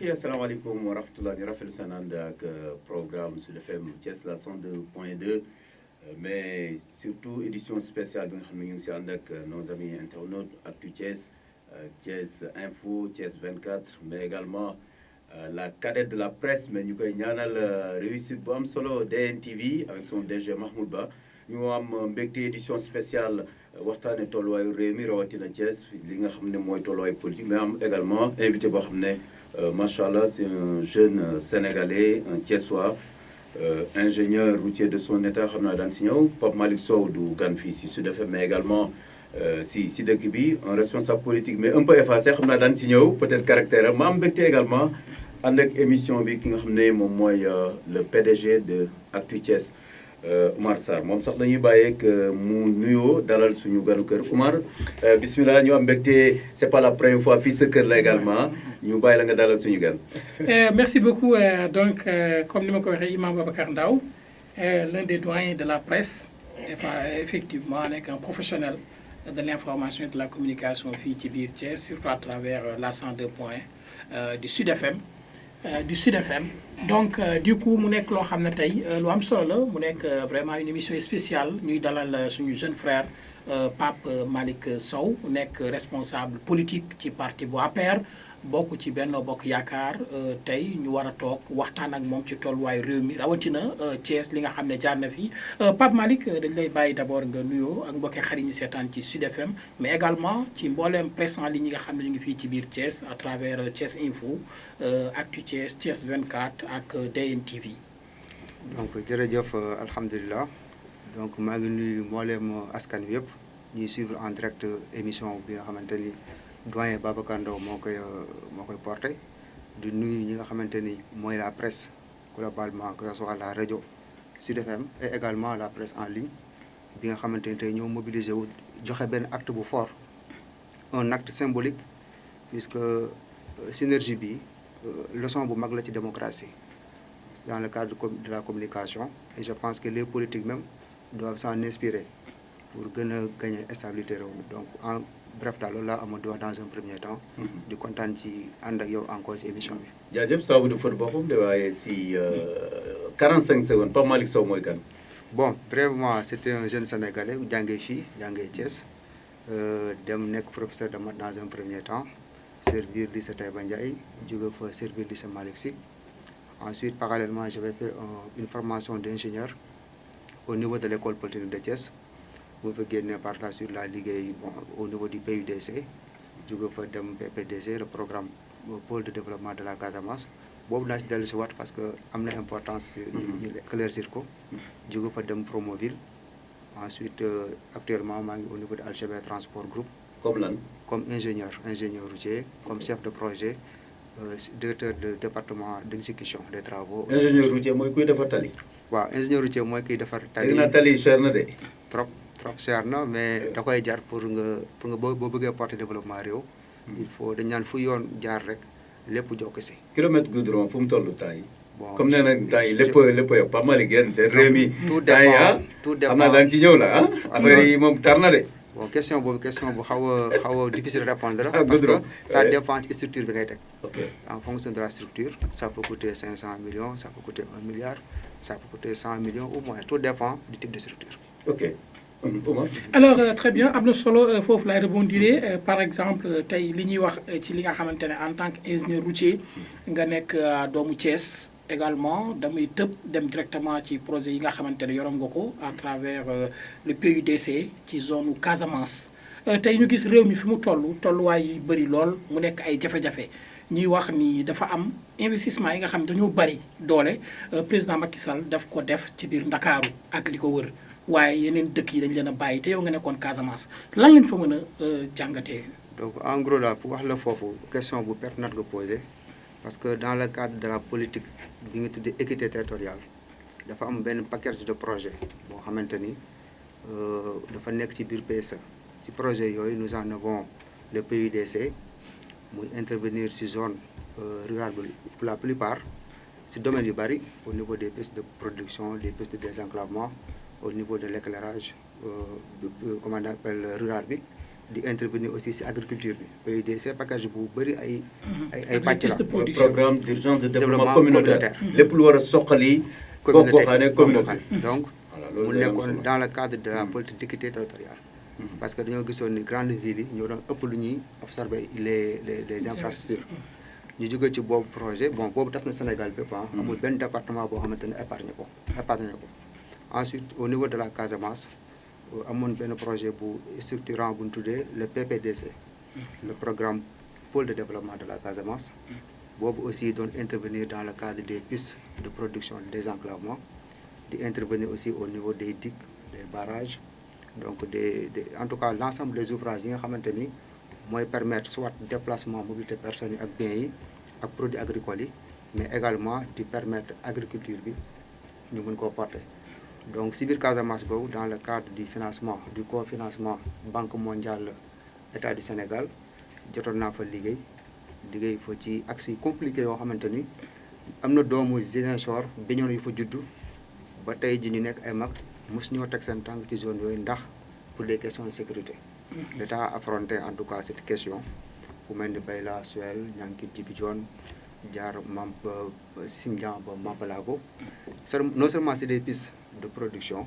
yi asalaamaaleykum wa rahmatulah ñu rafetlu seen ànd ak programme Sud FM Thiès la 102.2 mais surtout édition spéciale bi nga xam ne ñu ngi si ànd ak nos amis internautes Actu Thiès Thiès Info Thiès 24 mais également la cadette de la presse mais ñu koy ñaanal réussite bu am solo DNTV avec son DG Mahmoud Ba ñu am mbégte édition spéciale waxtaane tolluwaayu réew mi rawatina Thiès li nga xam ne mooy tolluwaayu politique mais am également invité boo xam ne macha allah c'est un jeune sénégalais un Thiessois ingénieur routier de son état xam naa daan si ñëw Pape Malick Sow du gan fii si Sud FM mais également si dëkk bi un responsable politique mais un peu effacé xam naa daan si ñëw peut-être caractère ma am mbégte également ànd ak émission bi ki nga xam ne moom mooy le PDG de Actu Thiès Oumar Sarr moom sax dañuy bàyyeeg mu nuyoo dalal suñu ganu kër Oumar bismillah ñu am mbégte c'est pas la première fois fii sa kër la également ñu bàyyi la nga dalal suñu gan. Merci beaucoup donc comme ni ma ko waxee Imam Babacar Ndao l'un des doyens de la presse effectivement nekk un professionnel de l'information et de la communication fii ci biir Thiès surtout à travers la 102 point du Sud FM. Du Sud FM donc du coup mu nekk loo xam ne tey lu am solo la mu nekk vraiment une émission spéciale ñuy dalal suñu jeune frère Pape Malick Sow nekk responsable politique ci parti bu APR bokk ci Benno Bokk Yaakaar tey ñu war a toog waxtaan ak moom ci tolluwaayu réew mi rawatina Thiès li nga xam ne jaar na fi Pape Malick dañ lay bàyyi d'abord nga nuyoo ak mbokki xarit ñi seetaan ci Sud FM mais également ci mbooleem presse en ligne yi nga xam ne ñu ngi fii ci biir Thiès à travers Thiès Info Actu Thiès Thiès 24 ak DNTV. donc jërëjëf alhamdulilah donc maa ngi nuyu mbooleem askan wi yëpp ñuy suivre en direct émission bi nga xamante ni doyen Babacar Ndao moo koy porté di nuyu ñi nga xamante ni mooy la presse globalement que ce soit la rajo Sud FM et également la presse en ligne bi nga xamante ni tey ñoo mobilisé wu joxe benn acte bu fort un acte symbolique puisque synergie bi leçon bu mag la ci démocratie dans le cadre de la communication et je pense que les politiques même doivent s'en inspirer pour gën a gagner stabilité réew mi donc en bref daal loolu laa amoon di wax dans un premier temps. di kontaan ci ànd ak yow encore ci émission bi. jaajëf saabu du fët boppam de waaye si 45 secondes Pape Malick Sow mooy kan. bon vraiment c'était un jeune sénégalais jàngee fii jàngee Thiès dem nekk professeur de maths dans un premier temps servir lycée Taïba Ndiaye jóge fa servir lycée Malick Sy ensuite parallèlement j'avais fait une formation d'ingénieur au niveau de l'école polytechnique de Thiès. bu fa génnee par la suite la liggéey bon au niveau du PUDC jóge fa dem PPDC le programme pôle de développement de la Casamance boobu naa ci dellu si waat parce que am na importance ñu éclaircir ko jóge fa dem Promoville ensuite actuellement maa ngi au niveau de Algérie Transport Group comme lan comme ingénieur routier comme chef de projet directeur de département d'exécution des travaux. ingénieur routier mooy kuy defar tali. waaw ingénieur routier mooy kuy defar tali. dégg naa tali cher na de. trop cher na mais da koy jar pour nga boo bëggee porter développement réew. il faut dañ naan fu yoon jaar rek lépp jokk si. kilomètre goudron fu mu toll temps yi. bon comme nee na temps yi lépp yow Pape Malick Guèye seen réew mi. tout dépend xam naa daan ci ñëw la ah. affaire yi moom tar na de. bon question bu xaw a difficile de répondre la. parce que ça dépend ci structure bi ngay teg. ok en fonction de la structure ça peut coûter 500 millions ça peut coûter 1 milliard ça peut coûter 100 millions ou moins tout dépend du type de structure. ok. alors très bien am na solo foofu lay rebondir par exemple tey li ñuy wax ci li nga xamante ne en tant qu'ingénieur routier nga nekk doomu Thiès également damay tëb dem directement ci projet yi nga xamante ne yoroon nga ko à travers le PUDC ci zone Casamance tey ñu gis réew mi fi mu tolluwaay yi bëri lool mu nekk ay jafe-jafe ñuy wax ni dafa am investissement yi nga xam dañoo bëri doole président Macky Sall daf ko def ci biir Ndakaaru ak li ko wër waaye yeneen dëkk yi dañ leen a bàyyi te yow nga nekkoon Casamance lan lañ fa mën a jàngatee. donc en gros là pour wax la foofu question bu pertinente nga posé parce que dans le cadre de la politique bi nga tuddee équité territoriale dafa am benn package de projet boo xamante ni dafa nekk ci biir PSE ci projet yooyu nous en avons le PUDC muy intervenir ci zone rurale bi pour la plupart ci domaine yu bari au niveau des pistes de production des pistes de désenclavement au niveau de l'éclairage comment on appelle rural bi di intervenir aussi ci agriculture bi PUDC package bu bëri ay pàcc la programme d'urgence de développement communautaire lépp lu war a soqali communauté donc mu nekkoon dans le cadre de la politique d'équité territoriale parce que dañoo gisoon ni grande ville yi ñoo doon ëpp lu ñuy absorber les infrastructures ñu jóge ci boobu projet bon boobu tas na Sénégal bépp amul benn département boo xamante ne épargné ko ensuite au niveau de la Casamance amoon benn projet bu structurant bu ñu tuddee le PPDC le programme pôle de développement de la Casamance boobu aussi doon intervenir dans le cadre des pistes de production de désenclavement di intervenir aussi au niveau des digues des barrages donc en tout cas l'ensemble des ouvrages yi nga xamante ni mooy permettre soit déplacement mobilité personnes yi ak biens yi ak produits agricoles yi mais également di permettre agriculture bi ñu mën koo porter donc si biir Casamance boobu dans le cadre du financement du cofinancement Banque mondiale État du Sénégal jotoon naa fa liggéey fa ci accès compliqué yoo xamante ni am na doomu Ziguinchor Bignona yu fa juddu ba tey ji ñu nekk ay mag mos ñoo teg seen tànk ci zone yooyu ndax pour des questions de sécurité l'État a affronté en tout cas cette question fu mel ni Bayla Suel Niankit Djibidione jaar Sindian ba Mampalago non seulement c'est des pistes de production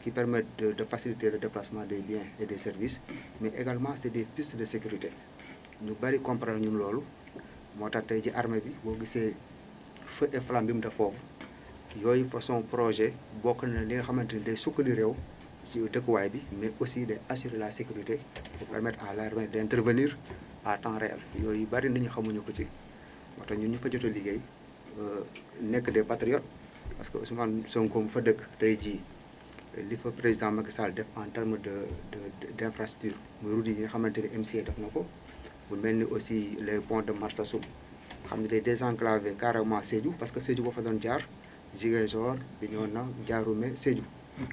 qui permettent de faciliter le déplacement des biens et des services mais également c'est des pistes de sécurité ñu bari comprendre ñun loolu moo tax tey ji armée bi boo gisee feu et flamme bi mu def foofu yooyu façon projet bokk na li nga xamante ni day sukkali réew ci dëkkuwaay bi mais aussi day assurer la sécurité pour permettre à l'armée d'intervenir à temps réel yooyu bari nañu xamuñu ko ci moo tax ñun ñu fa jot a liggéey nekk des patriotes parce que Ousmane Sonko mu fa dëkk tey jii li fa président Macky Sall def en termes d'infrastructure muy route yi nga xamante ni MCA def na ko bu mel ni aussi les ponts de Marsassoum xam ne day désenclaver carrément Sédhiou parce que Sédhiou boo fa doon jaar Ziguinchor Bignona Diaroumé Sédhiou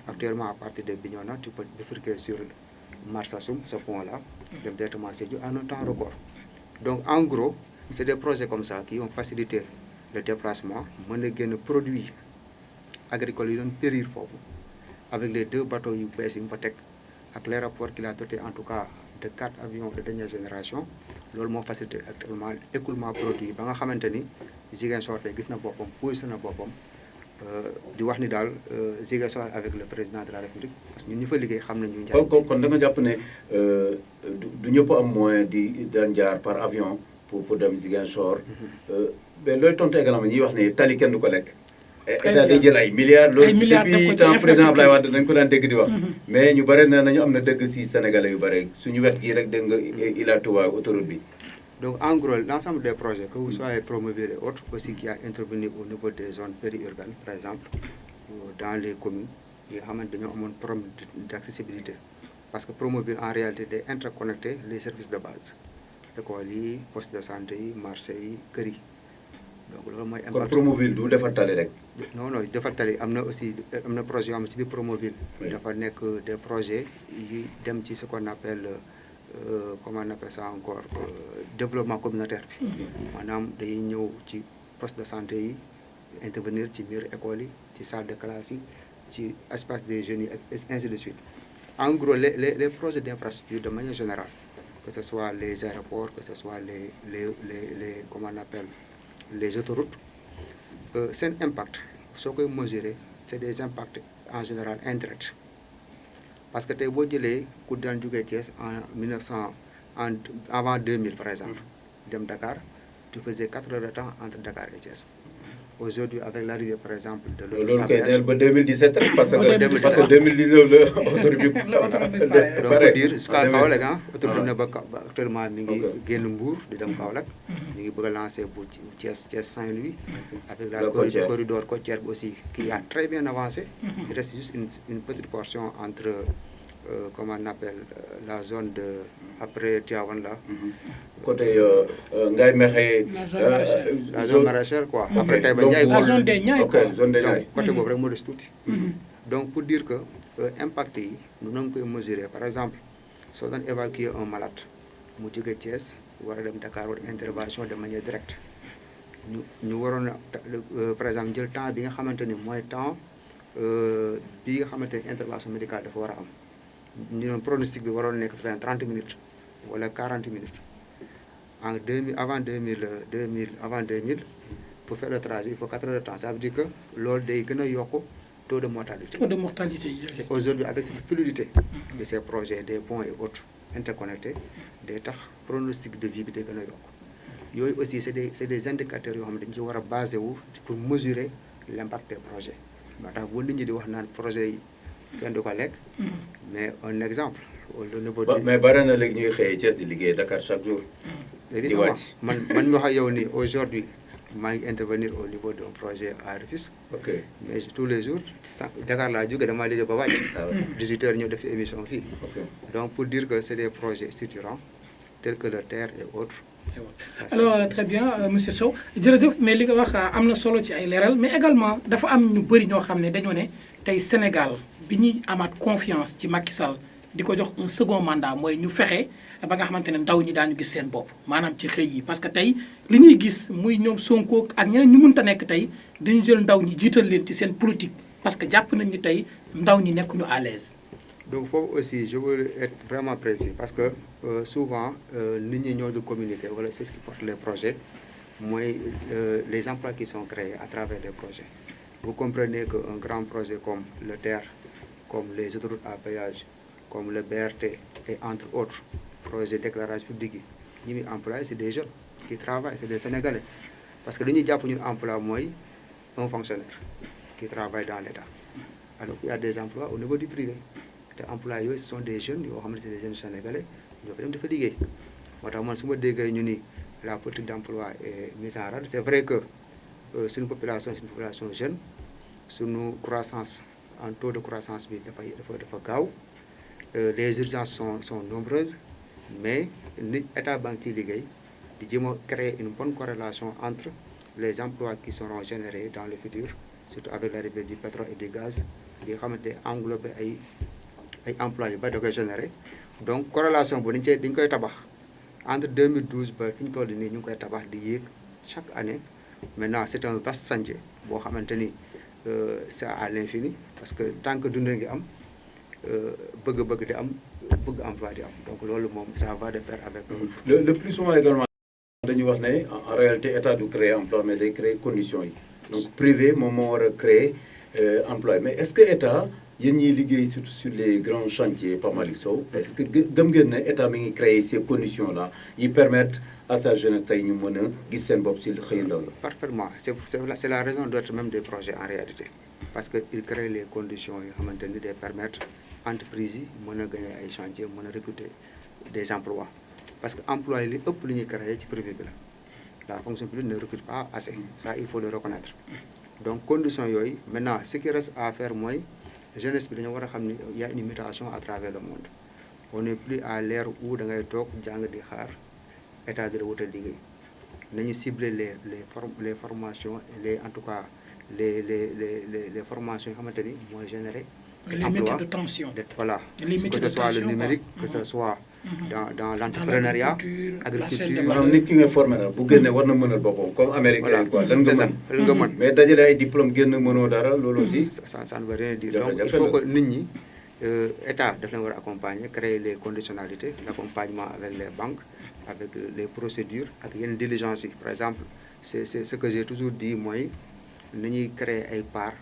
actuellement à partir de Bignona tu peux bifurquer sur Marsassoum ce pont là dem directement Sédhiou en un temps record donc en gros c'est des projets comme ça qui ont facilité le déplacement mën a génn produits agricoles yi doon périr foofu avec les 2 bateaux yu bees yi mu fa teg ak l'aéroport qu'il a doté en tout cas de 4 avions de dernière génération loolu moo facilité actuellement écoulement produit ba nga xamante ni Ziguinchor tey gis na boppam positionné na boppam di wax ni daal Ziguinchor avec le président de la République parce que ñun ñu fa liggéey xam nañu njëriñ. kon da nga jàpp ne du ñëpp am moyen di daan jaar par avion pour dem Ziguinchor. mais looy tontu également ñuy wax ne tali kenn du ko lekk. état day jël ay milliards. loolu depuis temps président Abdoulaye Wade dañ ko daan dégg di wax. mais ñu bare nee nañu am na dëgg si sénégalais yu bare suñu wet gii rek dégg nga Ila Touba autoroute bi. donc en gros l'ensemble des projets que vous soyez Promoville et autres aussi qui a intervenu au niveau des zones périurbaines par exemple dans les communes yi nga xamante dañoo amoon problème d'accessibilité parce que Promoville en réalité day interconnecter les services de base écoles yi poste de santé yi marché yi kër yi donc loolu mooy impact. kon Promoville du defar tali rek. non defar tali am na aussi am na projet yoo xam ne ci biir Promoville dafa nekk des projets yi dem ci ce qu'on appelle comment on appelle ça encore développement communautaire bi maanaam dañuy ñëw ci poste de santé yi intervenir ci mur école yi ci salle de classe yi ci espace des jeunes yi ak ainsi de suite en gros les projets d'infrastructure de manière générale que ce soit les aéroports que ce soit les comment on appelle les autoroutes seen impact soo koy mesurer c'est des impacts en général indirects parce que tey boo jëlee ku daan jógee Thiès avant 2000 par exemple dem Dakar tu faisais 4 heures de temps entre Dakar et Thiès aujourd'hui avec l'arrivée par exemple de l'autoroute à péage ba 2017 rek parce que 2019 la autoroute bi donc faut dire jusqu'à Kaolack autoroute bi na ba actuellement mi ngi génn Mbour di dem Kaolack ñu ngi bëgg a lancer bu Thiès Saint-Louis avec la corridor côtière bi aussi qui a très bien avancé il reste juste une petite portion entre comment on appelle la zone de après Tivaouane là côté Ngaye Mékhé la zone maraîchère quoi après Taïba Ndiaye la zone des Niayes quoi zone des Niayes côté boobu rek moo des tuuti donc pour dire que impact yi nu ngi koy mesurer par exemple soo doon évacuer un malade mu jóge Thiès war a dem Dakar war intervention de manière directe ñu waroon par exemple jël temps bi nga xamante ni mooy temps bi nga xamante ni intervention médicale dafa war a am ñu doon pronostic bi waroon nekk 30 minutes wala 40 minutes en 2000 avant 2000 pour faire le trajet il faut 4 heures de temps ça veut dire que loolu day gën a yokk taux de mortalité. Taux de mortalité. Et aujourd'hui avec cette fluidité de ces projets des ponts et autres interconnectés day tax pronostic de vie bi day gën a yokk yooyu aussi c'est des indicateurs yoo xam ne dañu ci war a basé wu pour mesurer l'impact des projets moo tax bu nit ñi di wax naan projet yi kenn du ko lekk mais un exemple au niveau du mais bari na léegi ñuy xëyee Thiès di liggéey Dakar chaque jour évidemment man mi wax ak yow nii aujourd'hui maa ngi intervenir au niveau d'un projet à Rufisque. ok mais tous les jours Dakar laa jóge damaa liggéey ba wàcc 18 heures ñëw def fi émission fii donc pour dire que c'est des projets structurants tels que le TER et autres. Alors très bien monsieur Sow jërëjëf mais li nga wax am na solo ci ay leeral mais également dafa am ñu bëri ñoo xam ne dañoo ne tey Sénégal bi ñuy amaat confiance ci Macky Sall di ko jox un second mandat mooy ñu fexe ba nga xamante ne ndaw ñi daañu gis seen bopp maanaam ci xëy yi parce que tey li ñuy gis muy ñoom Sonko ak ñeneen ñu mënta nekk tey dañu jël ndaw ñi jiital leen ci seen politique parce que jàpp nañ ni tey ndaw ñi nekkuñu à l'aise. Donc foofu aussi je veux être vraiment précis parce que souvent nit ñi ñoo di communiquer wala c'est ce qui porte les projets mooy les emplois qui sont créés à travers les projets. Vous comprenez qu'un grand projet comme le TER, comme les autoroutes à péage, comme le BRT et entre autres projets d'éclairage public yi ñi muy employé c'est des jeunes qui travaillent c'est des Sénégalais parce que li ñuy jàpp ñun emploi mooy un fonctionnaire qui travaille dans l'État alors qu'il y a des emplois au niveau du privé. te emploi yooyu ce sont des jeunes yoo xam ne c'est des jeunes sénégalais ñoo fa dem dafa liggéey moo tax man su ma déggee ñu ni la politique d'emploi est mise en rade c'est vrai que suñu population c'est une population jeune suñu croissance en taux de croissance bi dafa gaaw les urgences sont nombreuses mais nit état baa ngi ciy liggéey di jéem a créer une bonne corrélation entre les emplois qui seront générés dans le futur surtout avec l'arrivée du pétrole et du gaz bi nga xamante englobé ay emplois yu bari da koy générer donc corrélation bu dañ koy tabax entre 2012 ba fi ñu toll nii ñu ngi koy tabax di yéeg chaque année maintenant c'est un vaste chantier boo xamante ni c'est à l'infini parce que tant que dund ngi am bëgg-bëgg di am bëgg emploi di am donc loolu moom ça va de pair avec le plus souvent également dañuy wax ne en réalité état du créer emploi mais day créer conditions yi donc privé moom moo war a créer emploi mais est-ce que état yéen ñiy liggéey surtout sur les grands chantiers Pape Malick Sow est-ce que gëm ngeen ne état mi ngi créer ces conditions là yi permettre à sa jeunesse tey ñu mën a gis seen bopp si xëy ndaw la. Parfaitement c'est la raison d'être même des projets en réalité parce que il crée les conditions yoo xamante ni day permettre entreprise yi mën a gagner ay chantiers mën a recruter des emplois parce que emploi yi li ëpp lu ñuy créer ci privé bi la fonction publique ne recrute pas assez ça il faut le reconnaître donc conditions yooyu maintenant ce qui reste à faire mooy jeunesse bi dañoo war a xam ni il y a une mutation à travers le monde on n'est plus à l'ère où da ngay toog jàng di xaar état de la wutal liggéey nañu cibler les formations en tout cas les formations yoo xamante ni mooy générer les métiers de tension voilà que ce soit le numérique que ce soit dans l'entrepreneuriat agriculture maanaam nit ki nga formé na bu génne war na mënal boppam comme américain quoi lan nga mën mais dajale ay diplôme génn mënoo dara loolu aussi ça ne veut rien dire donc il faut que nit ñi état daf leen war a accompagner créer les conditionnalités l'accompagnement avec les banques avec les procédures ak yenn diligence yi par exemple c'est ce que j'ai toujours dit mooy ni ñuy créer ay parts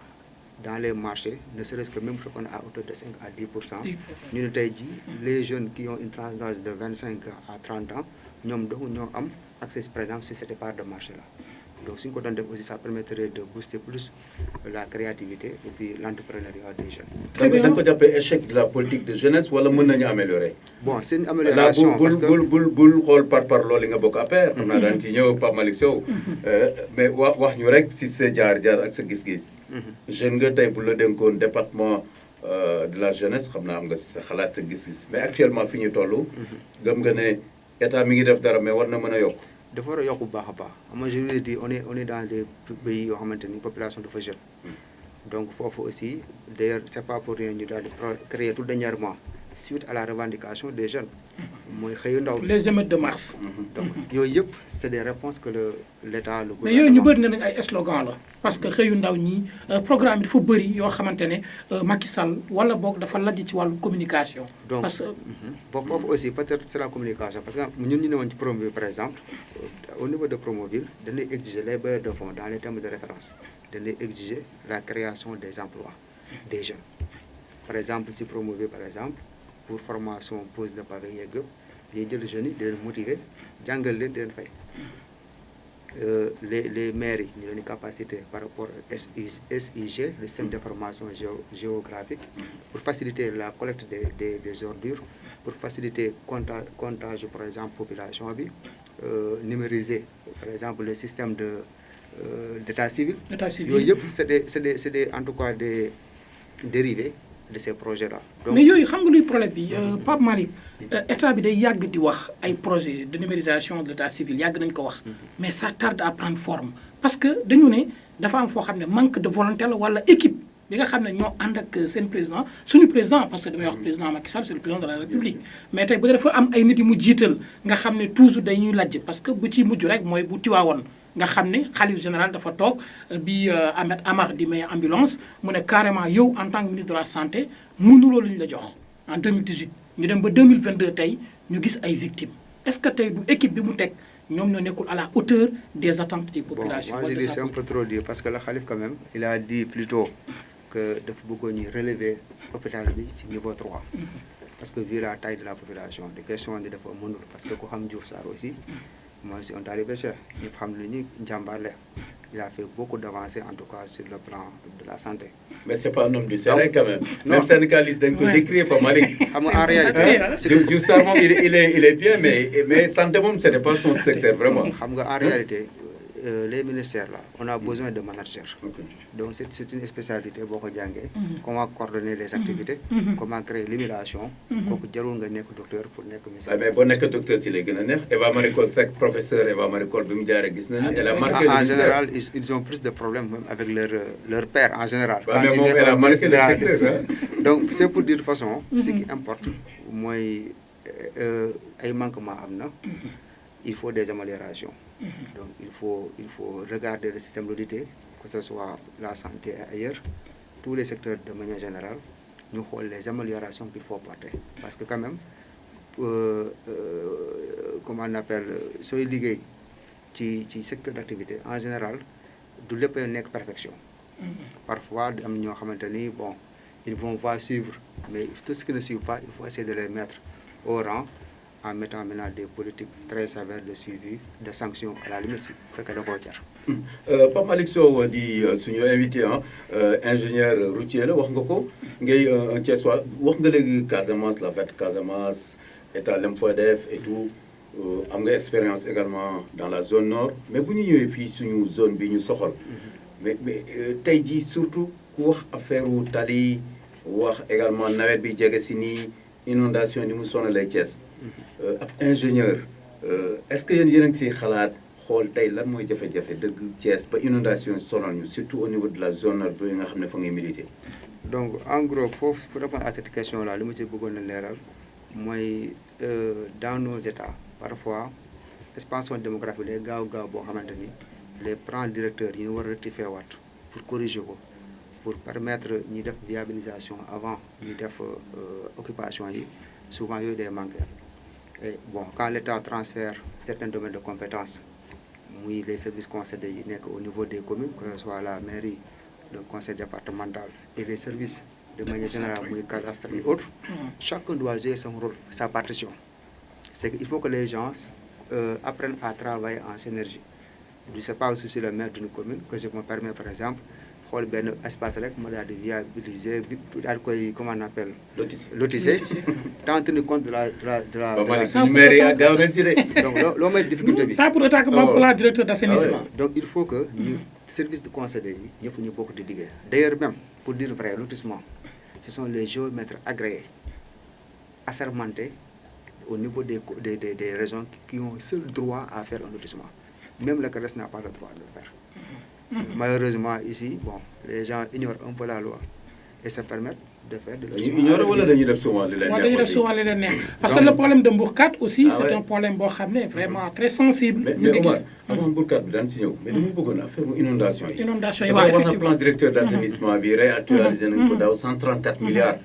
dans les marchés ne serait-ce que même fekkoon à hauteur de 5 à 10% ñu ne tey jii les jeunes qui ont une tranche d'âge de 25 à 30 ans ñoom donc ñoo am accès par exemple sur cette part de marché là donc suñu ko doon def aussi ça permettrait de booster plus la créativité et puis l'entrepreneuriat des jeunes. Très bien da nga ko jàppee échec de la politique de jeunesse wala mën nañu améliorer. Bon c'est une amélioration parce que bul xool par loolu nga bokk affaire. xam naa daan ci ñëw Pape Malick Sow. mais wax ñu rek si sa jaar-jaar ak sa gis-gis. jeune nga tey bu la dénkoon département de la jeunesse xam naa am nga sa xalaat sa gis-gis mais actuellement fi ñu toll. gëm nga ne état mi ngi def dara mais war na mën a yokk. dafa war a yokk bu baax a baax moi je lui ai dit on est dans des pays yoo xamante ni population dafa jeune donc foofu aussi d'ailleurs c'est pas pour rien ñu daal di créer tout dernièrement suite à la revendication des jeunes. mooy xëyu ndaw. les émeutes de mars. donc yooyu yëpp c'est des réponses que l'État le gouvernement. mais yooyu ñu bëri na nañ ay slogan la parce que xëyu ndaw ñi programme bi dafa bëri yoo xamante ne Macky Sall wala boog dafa lajj ci wàllu communication. donc parce que foofu aussi peut-être c'est la communication parce que ñun ñu ne woon ci Promoville par exemple au niveau de Promoville dañuy exiger les bailleurs de fonds dans les termes de référence dañuy exiger la création des emplois des jeunes par exemple si Promoville par exemple pour formation pose de pavé yeeg yëpp dañuy jël jeunes yi di leen motiver jàngal leen di leen fay les maires yi ñu leen di capacité par rapport à SIG le système d'information géographique pour faciliter la collecte des ordures pour faciliter comptage par exemple population bi numériser par exemple le système d'état civil. yooyu yëpp c'est des en tout cas des dérivés de ces projets-là. Donc, mais yooyu xam nga luy problème bi Pape Malick état bi day yàgg di wax ay projets de numérisation de l'état civil yàgg nañu ko wax mais ça tarde à prendre forme parce que dañu ne dafa am foo xam ne manque de volonté la wala équipe bi nga xam ne ñoo ànd ak seen président suñu président parce que damay wax président Macky Sall c'est le président de la République mais tey bu dee dafa am ay nit yu mu jiital nga xam ne toujours dañuy lajj parce que bu ci mujj rek mooy bu tiwaawoon nga xam ne xalif général dafa toog bi Ahmed Amar di may ambulance mu ne carrément yow en tant que ministre de la santé mënuloo lu ñu la jox en 2018 ñu dem ba 2022 tey ñu gis ay victimes est-ce que tey du équipe bi mu teg ñoom ñoo nekkul à la hauteur des attentes des populations. Bon, moi je dis c'est un peu trop dur parce que le xalif quand même il a dit plutôt que dafa bëggoon ñu relever hôpital bi ci niveau 3 parce que vu la taille de la population des questions di dafa mënul parce que ku xam Diouf Sarr aussi moi c'est un talibé cheikh ñu xam ne ñu njàmbaar la il a fait beaucoup d'avancées en tout cas sur le plan de la santé. Mais c'est pas un homme du Sénégal quand même. Même syndicaliste dañ ko décrire pas Malick. En réalité Diouf Sarr moom il est bien mais santé moom c'était pas son secteur vraiment. xam nga en réalité les ministères là on a besoin de managers. Donc c'est une spécialité boo ko jàngee. Comment coordonner les activités. Comment créer l'émulation. kooku jarul nga nekk docteur pour nekk ministère. mais boo nekk docteur ci lay gën a neex Eva Marie Coll Seck professeur Eva Marie Coll bi mu jaaree gis nañu. elle a marqué en général ils ont plus de problèmes même avec leur père en général. mais moom elle a marqué le secteur. Donc c'est pour dire de façon. ce qui importe mooy ay manquements am na. Il faut des améliorations. Donc il faut regarder le système d'audité, que ce soit la santé et ailleurs, tous les secteurs de manière générale, nous avons les améliorations qu'il faut porter. Parce que quand même, comment on appelle, soy liggéey ci secteur d'activité en général du lépp nekk perfection. Parfois am ñoo xamante ni bon ils vont pas suivre mais tout ce qui ne suit pas il faut essayer de les mettre au rang. En mettant maintenant des politiques très sévères de suivi, de sanctions à la limite si bu fekkee da koo jar. Pape Malick Sow di suñu invité ingénieur routier la wax nga ko ngay un Thiessois wax nga léegi Casamance la fête Casamance état lem fa def et tout am nga expérience également dans la zone nord mais bu ñu ñëwee fii suñu zone bi ñu soxal mais tey jii surtout ku wax affaire tali wax également nawet bi jege si nii inondation ni mu sonalee Thiès. ab ingénieur est-ce que yéen a ngi siy xalaat xool tey lan mooy jafe-jafe dëgg Thiès ba inondation sonal ñu surtout au niveau de la zone nord bi nga xam ne fa ngay militer. Donc en gros foofu pour répondre à cette question là li ma ci bëggoon a leeral mooy dans nos états parfois expansion démographique day gaaw boo xamante ni les plans directeurs yi ñu war a rectifier waat pour corriger ko pour permettre ñi def viabilisation avant ñi def occupation yi souvent yooyu day manqué. Et bon, quand l'État transfère certains domaines de compétences, les services concédés au niveau des communes, que ce soit la mairie, le conseil départemental et les services de manière générale, les cadastres et autres, chacun doit jouer son rôle, sa partition. C'est qu'il faut que les gens apprennent à travailler en synergie. Je ne sais pas aussi si le maire d'une commune, que je me permets par exemple, xool benn espace rek ma daal di viabiliser daal koy comment on appelle. lotisser tant tenir compte de la. donc loo may difficulté bi. ça pour attaquer mon plan directeur d'assainissement. Donc il faut que ñu service de conseil yi ñëpp ñu bokk di liggéey. D'ailleurs même pour dire vrai lotissement ce sont les géomètres agréés assermentés au niveau des régions qui ont seul droit à faire un lotissement même le reste n'a pas le droit de le faire. Malheureusement, ici, bon, les gens ignorent un peu la loi et se permettent de faire de dañuy ignorer wala dañuy def souvent li leen neex dañuy def aussi. souvent li leen neex parce que le problème de Mbourkat aussi Ah c'est ouais. un problème boo xam ne vraiment très sensible. mais ñu ngi Omar gis avant Mbourkat bi daan si ñëw mais dama bëggoon affaire inondation yi. inondation yi dafa waaw wax na plan effectivement. directeur d' assainissement bi réactualisé nañ ko daaw 134 milliards.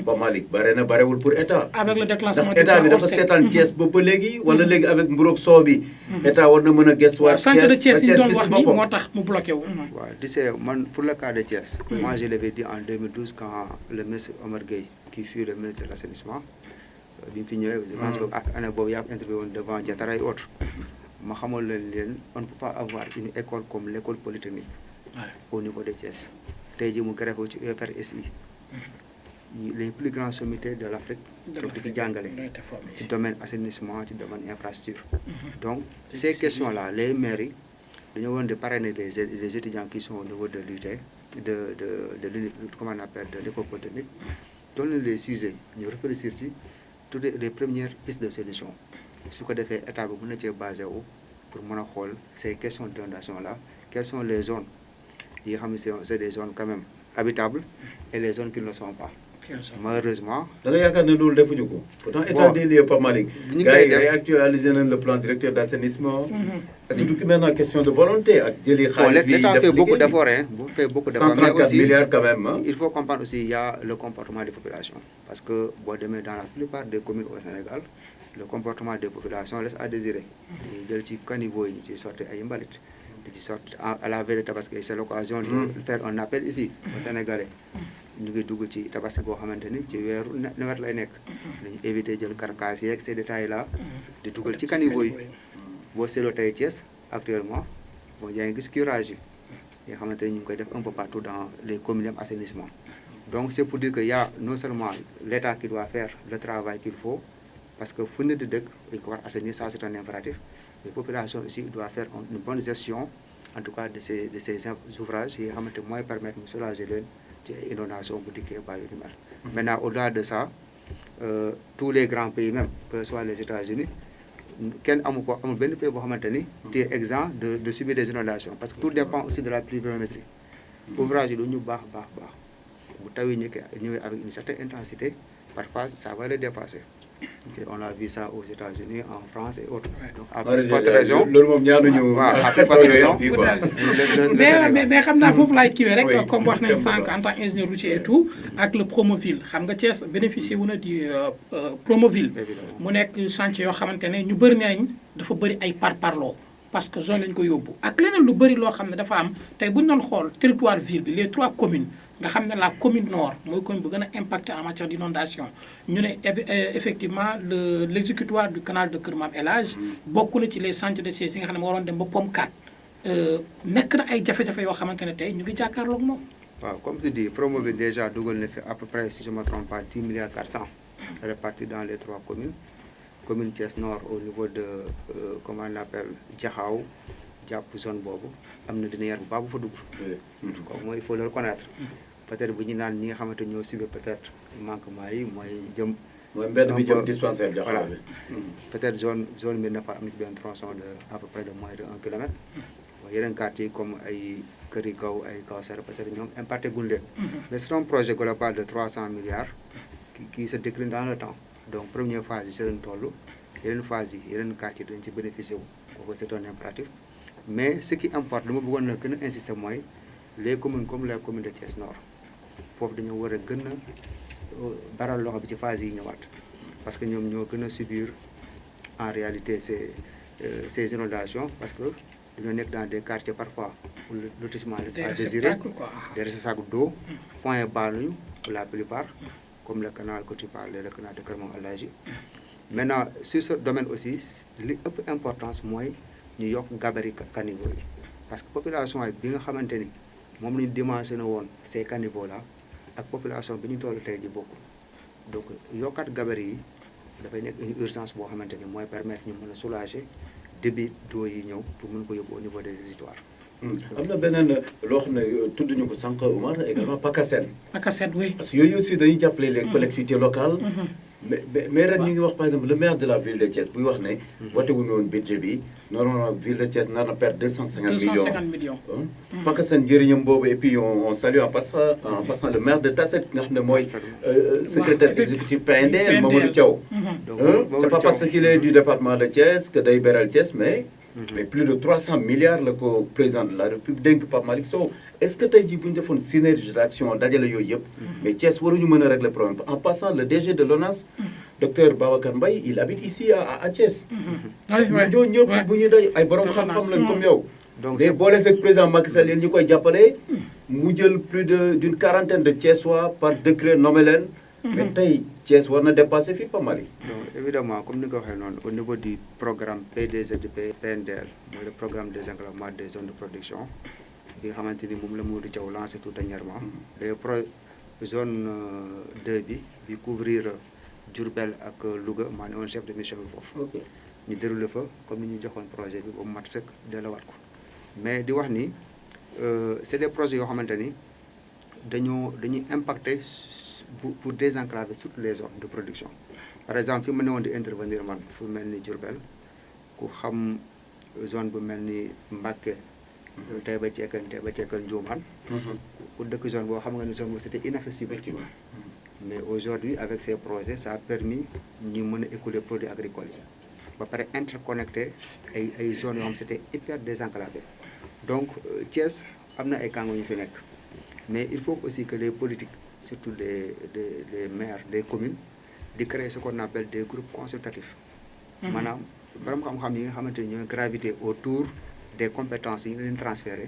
ba Malick bare na barewul pour état. avec le déclenchement ndax état bi dafa Orsec. seetaan Thiès ba léegi wala léegi avec mburoog soo bi. état war na mën a gëstuwaat centre de Thiès yi ñu doon gis wax si ni boppam. moo tax mu bloqué wu. waaw man pour le cas de Thiès. moi je l'avais dit en 2012 quand le ministre Omar Gueye qui fut le ministre de l'assainissement bi mu fi ñëwee je pense que année boobu yaa ko interviewé woon devant Diatara et autres ma xamal leen on ne peut pas avoir une école comme l'école polytechnique au niveau de Thiès tey jii mu greffé ci UFRSI les plus grands sommités de l'Afrique di fi jàngale ci domaine assainissement ci domaine infrastructure donc ces questions là les mairies dañoo woon de parrainer les étudiants qui sont au niveau de l'UT de comment on appelle de l'école polytechnique donne les sujets ñu réfléchir ci toutes les premières pistes de solution su ko defee état bi mën na cee basé wu pour mën a xool ces questions d'inondation là quelles sont les zones yi nga xam ne c'est des zones quand même habitables et les zones qui ne le sont pas malheureusement. da nga yaakaar ne loolu defuñu ko. pourtant état des lieux Pape Malick. ñu gars koy yi def réactualisé nañ le plan directeur d'assainissement. est-ce que maintenant question de volonté ak jëli xaalis bi l'État fait beaucoup d'efforts mais aussi 134 milliards quand même. il faut comprendre aussi il y a le comportement des populations parce que boo demee dans la plupart des communes au Sénégal le comportement des populations laisse à désirer. ñu jël ci caniveau yi ñu ciy sorti ay mbalit di ci sorti à la veille de Tabaski c'est l'occasion de faire un appel ici aux Sénégalais. ñu ngi dugg ci tabaski boo xamante ni ci weeru nawet lay nekk dañu éviter jël carcasse yeeg ces détails là di dugal ci caniveau yi boo seetloo tey Thiès actuellement bon yaa ngi gis curage yi nga xamante ni ñu ngi koy def un peu partout dans les communes assainissement donc c'est pour dire que y a non seulement l'État qui doit faire le travail qu'il faut parce que fu nit di dëkk dañu ko war assainir ça c'est un impératif les populations aussi doivent faire une bonne gestion en tout cas de ces ouvrages yi nga xamante mooy permettre mu soulager leen ci inondation bu dikkee bàyyi yu ni mel. Maintenant au-delà de ça tous les grands pays même que ce soit les États-Unis kenn amul benn pays boo xamante ni tu es exempt de subir des inondations parce que tout dépend aussi de la pluviométrie. ouvrage yi du ñu baax bu taw yi ñëwee avec une certaine intensité parfois ça va les dépasser. Et on a vu ça aux États-Unis en France et autres. donc à plus forte raison loolu moom ñaanuñu. waaw à plus forte raison. mais xam naa foofu laay kiiwee rek comme wax nañ sànq en tant qu'ingénieur routier et tout ak le Promoville xam nga Thiès bénéficié wu na di Promoville mu nekk chantier yoo xamante ne ñu bëri nañ dafa bëri ay parparloo parce que zone lañ ko yóbbu ak leneen lu bëri loo xam ne dafa am tey bu ñu doon xool territoire ville bi les 3 communes nga xam ne la commune nord mooy commune bu gën a impacté en matière d'inondation ñu ne effectivement l'exécutoire du canal de Kër Maam El Hadj bokk na ci les centres de siège yi nga xam ne moo waroon dem ba POM 4 nekk na ay jafe-jafe yoo xamante ne tey ñu ngi jàkkaarloog moom. waaw comme tu dis Promoville déjà dugal na fi à peu près si je ne me trompe pas 10 milliards 400 répartis dans les 3 communes commune Thiès Nord au niveau de comment on appelle Diakhao jàpp zone boobu am na linéaire bu baax bu fa dugg. kooku mooy il faut le reconnaître. peut-être bu ñu naan ñi nga xamante ñoo subir peut-être manquement yi mooy jëm. mooy mbedd bi jëm dispensaire Diakhao bi. peut-être zone bi dafa am ci benn tronçon de à peu près de moins de 1 kilomètre. yeneen quartier comme ay Këri Kaw ay Kawsara peut-être ñoom impacté guñ leen. mais c'est un projet global de 300 milliards. qui se décline dans le temps. donc première phase yi c'est leen toll yeneen phase yi yeneen quartier dañ ci bénéficier wu kooku c'est un impératif. mais ce qui importe lu ma bëggoon na gën a insister mooy les communes comme les communes de Thiès Nord foofu dañoo war a gën a baral loxo bi ci phase yi ñëwaat parce que ñoom ñoo gën a subir en réalité ces inondations parce que dañoo nekk dans des quartiers parfois où le lotissement laisse à désirer des réceptacles d'eau point bas lañu pour la plupart comme le canal que tu parlais le canal de Kër Maam El Hadji maintenant sur ce domaine aussi li ëpp importance mooy ñu yokk gabarit caniveau yi parce que population bi nga xamante ni moom la ñu dimensionné woon ces caniveaux là ak population bi ñu toll tey ji bokkul donc yokkaat gabarit yi dafay nekk une urgence boo xamante ni mooy permettre ñu mën a soulager débit d'eau yi ñëw pour mën ko yóbbu au niveau des réservoirs am na beneen loo xam ne tudd ñu ko sànq Omar également PACASEN. PACASEN oui. parce que yooyu aussi dañuy jàppale les collectivités locales. mais ren ñu ngi wax par exemple le maire de la ville de Thiès buy wax ne. voté wu ñu woon budget bi normalement ville de Thiès nar na perdre 250 millions. 250 millions. PACASEN njëriñam boobu et puis on salue en passant le maire de Tasset nga xam ne mooy. secrétaire exécutif PNDL Mamadou Thiaw. c'est pas parce qu'il est du département de Thiès que day beral Thiès mais plus de 300 milliards le président de la République dénk Pape Malick Sow est-ce que tey jii bu ñu defoon synergie d'action dajale yooyu yëpp mais Thiès waruñu mën a régler problème en passant le DG de l'ONAS docteur Babacar Mbaye il habite ici à Thiès ñoo ñëpp bu ñu day ay borom xam-xam lañ comme yow mais boole seeg président Macky Sall yéen ñu koy jàppale mu jël plus d'une quarantaine de Thiessois par décret nommé leen mais tey Thiès war na dépasser fii Pape Malick. donc évidemment comme ni ko waxee noonu au niveau du programme PDZP PNDL mooy le programme de désenclavement des zones de production bi nga xamante ni moom la Modou Thiaw lancé tout dernièrement day zone 2 bi couvrir Diourbel ak Louga maa ne woon chef de mission bi foofu ñu déroulé fa comme ni ñu joxoon projet bi ba mu mat sëkk delluwaat ko mais di wax ni c'est des projets yoo xamante ni dañuy impacter pour désenclaver toutes les zones de production par exemple fi ma ne woon di intervenir man fu mel ni Diourbel ku xam zone bu mel ni Mbacké Taïba Cekkeen Ndioumane ku dëkk zone boo xam nga ni zone boobu c'était inaccessible mais aujourd'hui avec ces projets ça a permis ñu mën a écouler produits agricoles yi ba pare interconnecté ay zones yoo xam c'était hyper désenclavé donc Thiès am na ay kàngo ñu fi nekk mais il faut aussi que les politiques surtout les maires des communes di créer ce qu'on appelle des groupes consultatifs maanaam borom xam-xam yi nga xamante ni ñooy graviter autour des compétences yi ñu leen transféré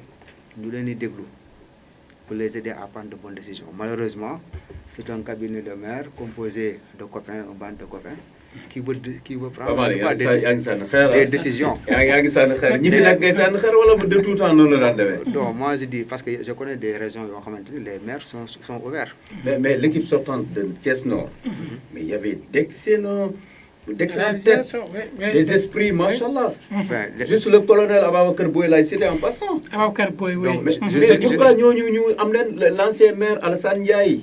ñu leen di déglu pour les aider à prendre de bonnes décisions malheureusement c'est un cabinet de maire composé de copains un bande de copains qui veut prendre des décisions. yaa ngi sànni xeer ñi fi nekk ngay sànni xeer wala de tout temps noonu la daan demee. non moi je dis parce que je connais des régions yoo xamante ni les maires sont ouverts. mais l'équipe sortante de Thiès Nord. mais il y avait d'excellentes têtes, des esprits, machallah. Juste le colonel Ababacar Boye l'a cité en passant. Ababacar Boye, oui. Mais pourquoi nous amenons l'ancien maire Alassane Ndiaye?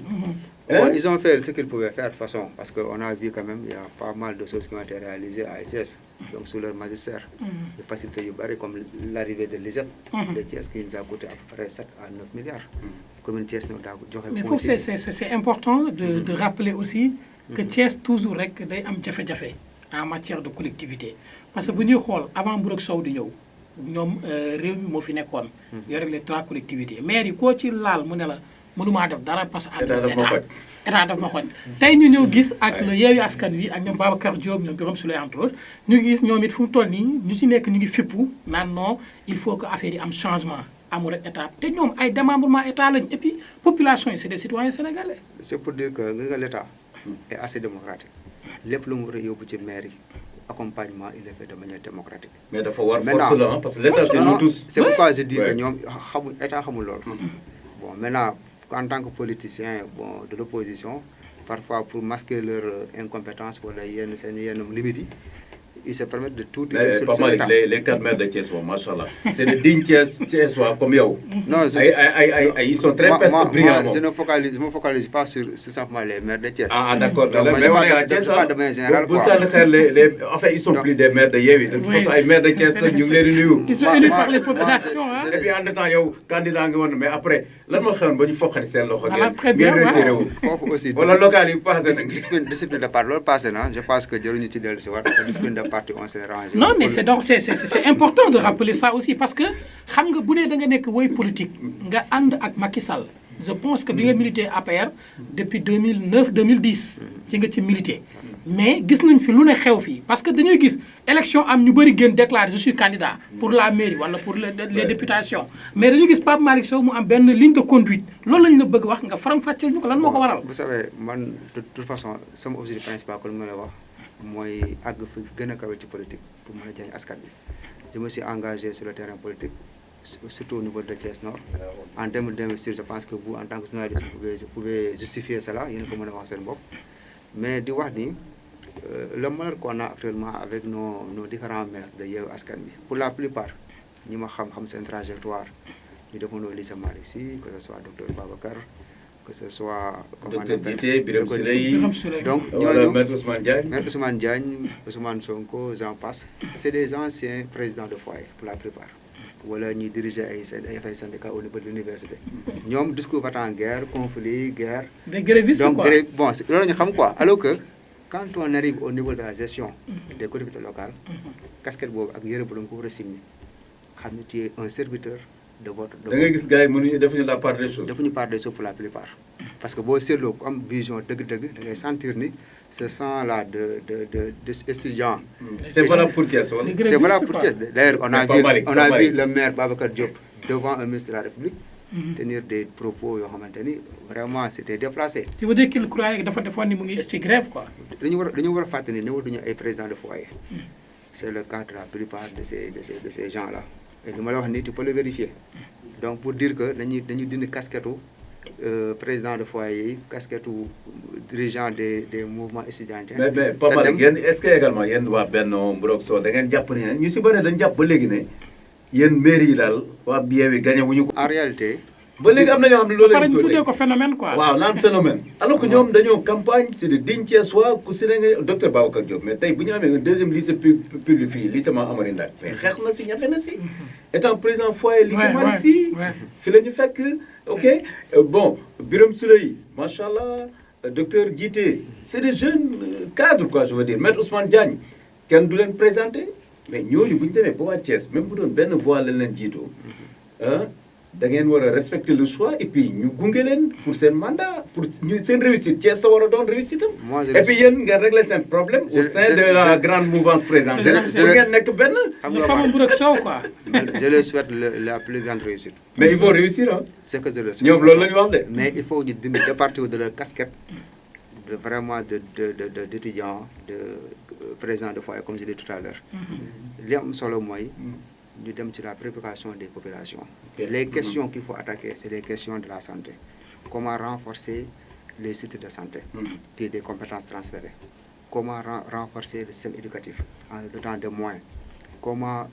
Bon, ils ont fait ce qu'ils pouvaient faire de toute façon, parce qu'on a vu quand même, il y a pas mal de choses qui ont été réalisées à Thiès, donc sous leur magistère. Des facilités Yubari, comme l'arrivée de l'ISEP de Thiès, qui nous a coûté à peu près 7 à 9 milliards. Comme une Thiès, nous a mais c'est important de rappeler aussi que Thiès toujours rek day am jafe-jafe en matière de collectivité. Parce que bu ñuy xool avant Mburok Sow di ñëw ñoom réew mi moo fi nekkoon. yore les 3 collectivités maire yi koo ci laal mu ne la. mënumaa def dara parce que état daf ma xoj tey ñu ñëw gis ak le Yewwi Askan Wi ak ñoom Babacar Diop ñoom Birame Souleye entre autres ñu gis ñoom it fu mu toll nii ñu ci nekk ñu ngi fippu naan non il faut que affaire yi am changement amul rek état te ñoom ay démembrement état lañ et puis population yi c'est des citoyens sénégalais. c'est pour dire que l'état est assez démocratique lépp lu mu war a yóbbu ci maire yi accompagnement il est fait de manière démocratique. mais dafa war force la parce que l'état c'est nous tous. c'est pourquoi je dis que ñoom xamul état xamul loolu. bon maintenant. En tant que politicien de l'opposition, parfois pour masquer leur incompétence pour les limites, ils se permettent de tout dire sur l'État. Les 4 maires de Thiès, machallah. C'est des dignes Thiessois comme yo. Non, ils sont très brillants. Moi, je ne me focalise pas sur simplement les maires de Thiès. Ah, d'accord. Mais on est à Thiès, pas de manière générale. Enfin, ils sont plus des maires de Yewwi. De toute façon, les maires de Thiès, ils sont élus par les populations. Et puis, en même temps, yow candidat nga woon mais après, lan moo xewoon ba ñu foqati seen loxo foofu aussi wala local yi passé na discipline de parti loolu passé na je pense que jëruñu ci dellu si war discipline de parti on s'est rangé. Non mais c'est important de rappeler ça aussi parce que xam nga bu dee da nga nekk woy politique nga ànd ak Macky Sall je pense que bi nga milité APR depuis 2009 2010 ci nga ci milité mais gis nañ fi lu ne xew fii parce que dañuy gis élection am ñu bëri gën déclaré je suis candidat pour la mairie wala pour les députations mais dañuy gis Pape Malick Sow mu am benn ligne de conduite loolu lañ la bëgg wax nga faram-fàcceel ñu ko lan moo ko waral. vous savez man de toute façon sama objectif principal comme ma la wax mooy àgg fi gën a kawe ci politique pour mën a jaay askan bi je me suis engagé sur le terrain politique surtout au niveau de Thiès Nord en 2026 je pense que vous en tant que journaliste vous pouvez justifier cela yéen a ko mën a wax seen bopp mais di wax ni le malheur qu'on a actuellement avec nos différents maires de Yewwi Askan Wi pour la plupart ñi ma xam seen trajectoire ñu defandoo lycée Malick Sy que ce soit docteur Babacar que ce soit docteur Djité Birame Souleye donc ñooñu maître Ousmane Diagne Ousmane Sonko j'en passe c'est des anciens présidents de foyer pour la plupart wala ñuy diriger ay syndicats au niveau de l'université ñoom discours va en guerre conflit guerre des grévistes donc quoi. bon loolu la ñu xam quoi alors que quand on arrive au niveau de la gestion des collectivités locales casquette boobu ak yëre bu la nga ko war a simmi xam ne tu es un serviteur de votre da ngay gis gars yi mënuñu defuñu la part des choses. defuñu part des choses pour la plupart parce que boo seetloo ku am vision dëgg-dëgg da ngay sentir ni ce sang là de étudiants. c'est valable pour Thiès wala. c'est valable pour Thiès d'ailleurs on a vu le maire Babacar Diop devant un ministre de la République tenir des propos yoo xamante ni vraiment c'était déplacé. tu veux dire qu'il croyait que dafa defoon ni mu ngi ci grève quoi. dañu war a fàttali ne duñu ay président de foyer. c'est le cas de la plupart de ces gens là. et li ma la wax nii tu peux le vérifier donc pour dire que dañuy dindi casquette président de foyer yi casquette dirigeant des mouvements étudiants. mais pas mal yéen est-ce que également yéen waa Benno Mburok Sow da ngeen jàpp ne ñu si bëri dañu jàpp ba léegi ne yéen mairie yi daal waa Yewwi gagné wuñu ko. en réalité. ba léegi am na ñoo xam ne loolu la ñu tuddee ko phénomène quoi. waaw naan phénomène. alors que ñoom dañoo campagne c'est de digne Thiessois ku si ne nga docteur Babacar Diop mais tey bu ñu amee un deuxième lycée public fii lycée Mame Amary Ndack mais xeex na si ñafe na si. étant président foyer lycée Malick Sy fi la ñu fekk ok bon Birame Souleye macha allah docteur Djité c'est des jeunes cadres quoi je veux dire maître Ousmane Diagne kenn du leen présenté mais ñooñu bu ñu demee ba waa Thiès même bu doon benn voix la leen jiitoo da ngeen war a respecter le choix et puis ñu gunge leen pour seen mandat pour ñu seen réussite Thiès sa war a doon réussite am. et puis yéen ngeen régler seen problème au sein de la grande mouvance présidentielle. pour ngeen nekk benn. xam nga Mburok Sow quoi. je leur souhaite la plus grande réussite. mais ils vont réussir hein. c'est que je le souhaite. ñoom loolu la ñu wax de. mais il faut ñu dindi de partir de leur casquette de vraiment d'étudiants de président de foyer comme je l'ai dit tout à l'heure li am solo mooy. ñu dem ci la préoccupation des populations. Les questions qu'il faut attaquer, c'est les questions de la santé. Comment renforcer les sites de santé et des compétences transférées. Comment renforcer le système éducatif en donnant des moyens. Comment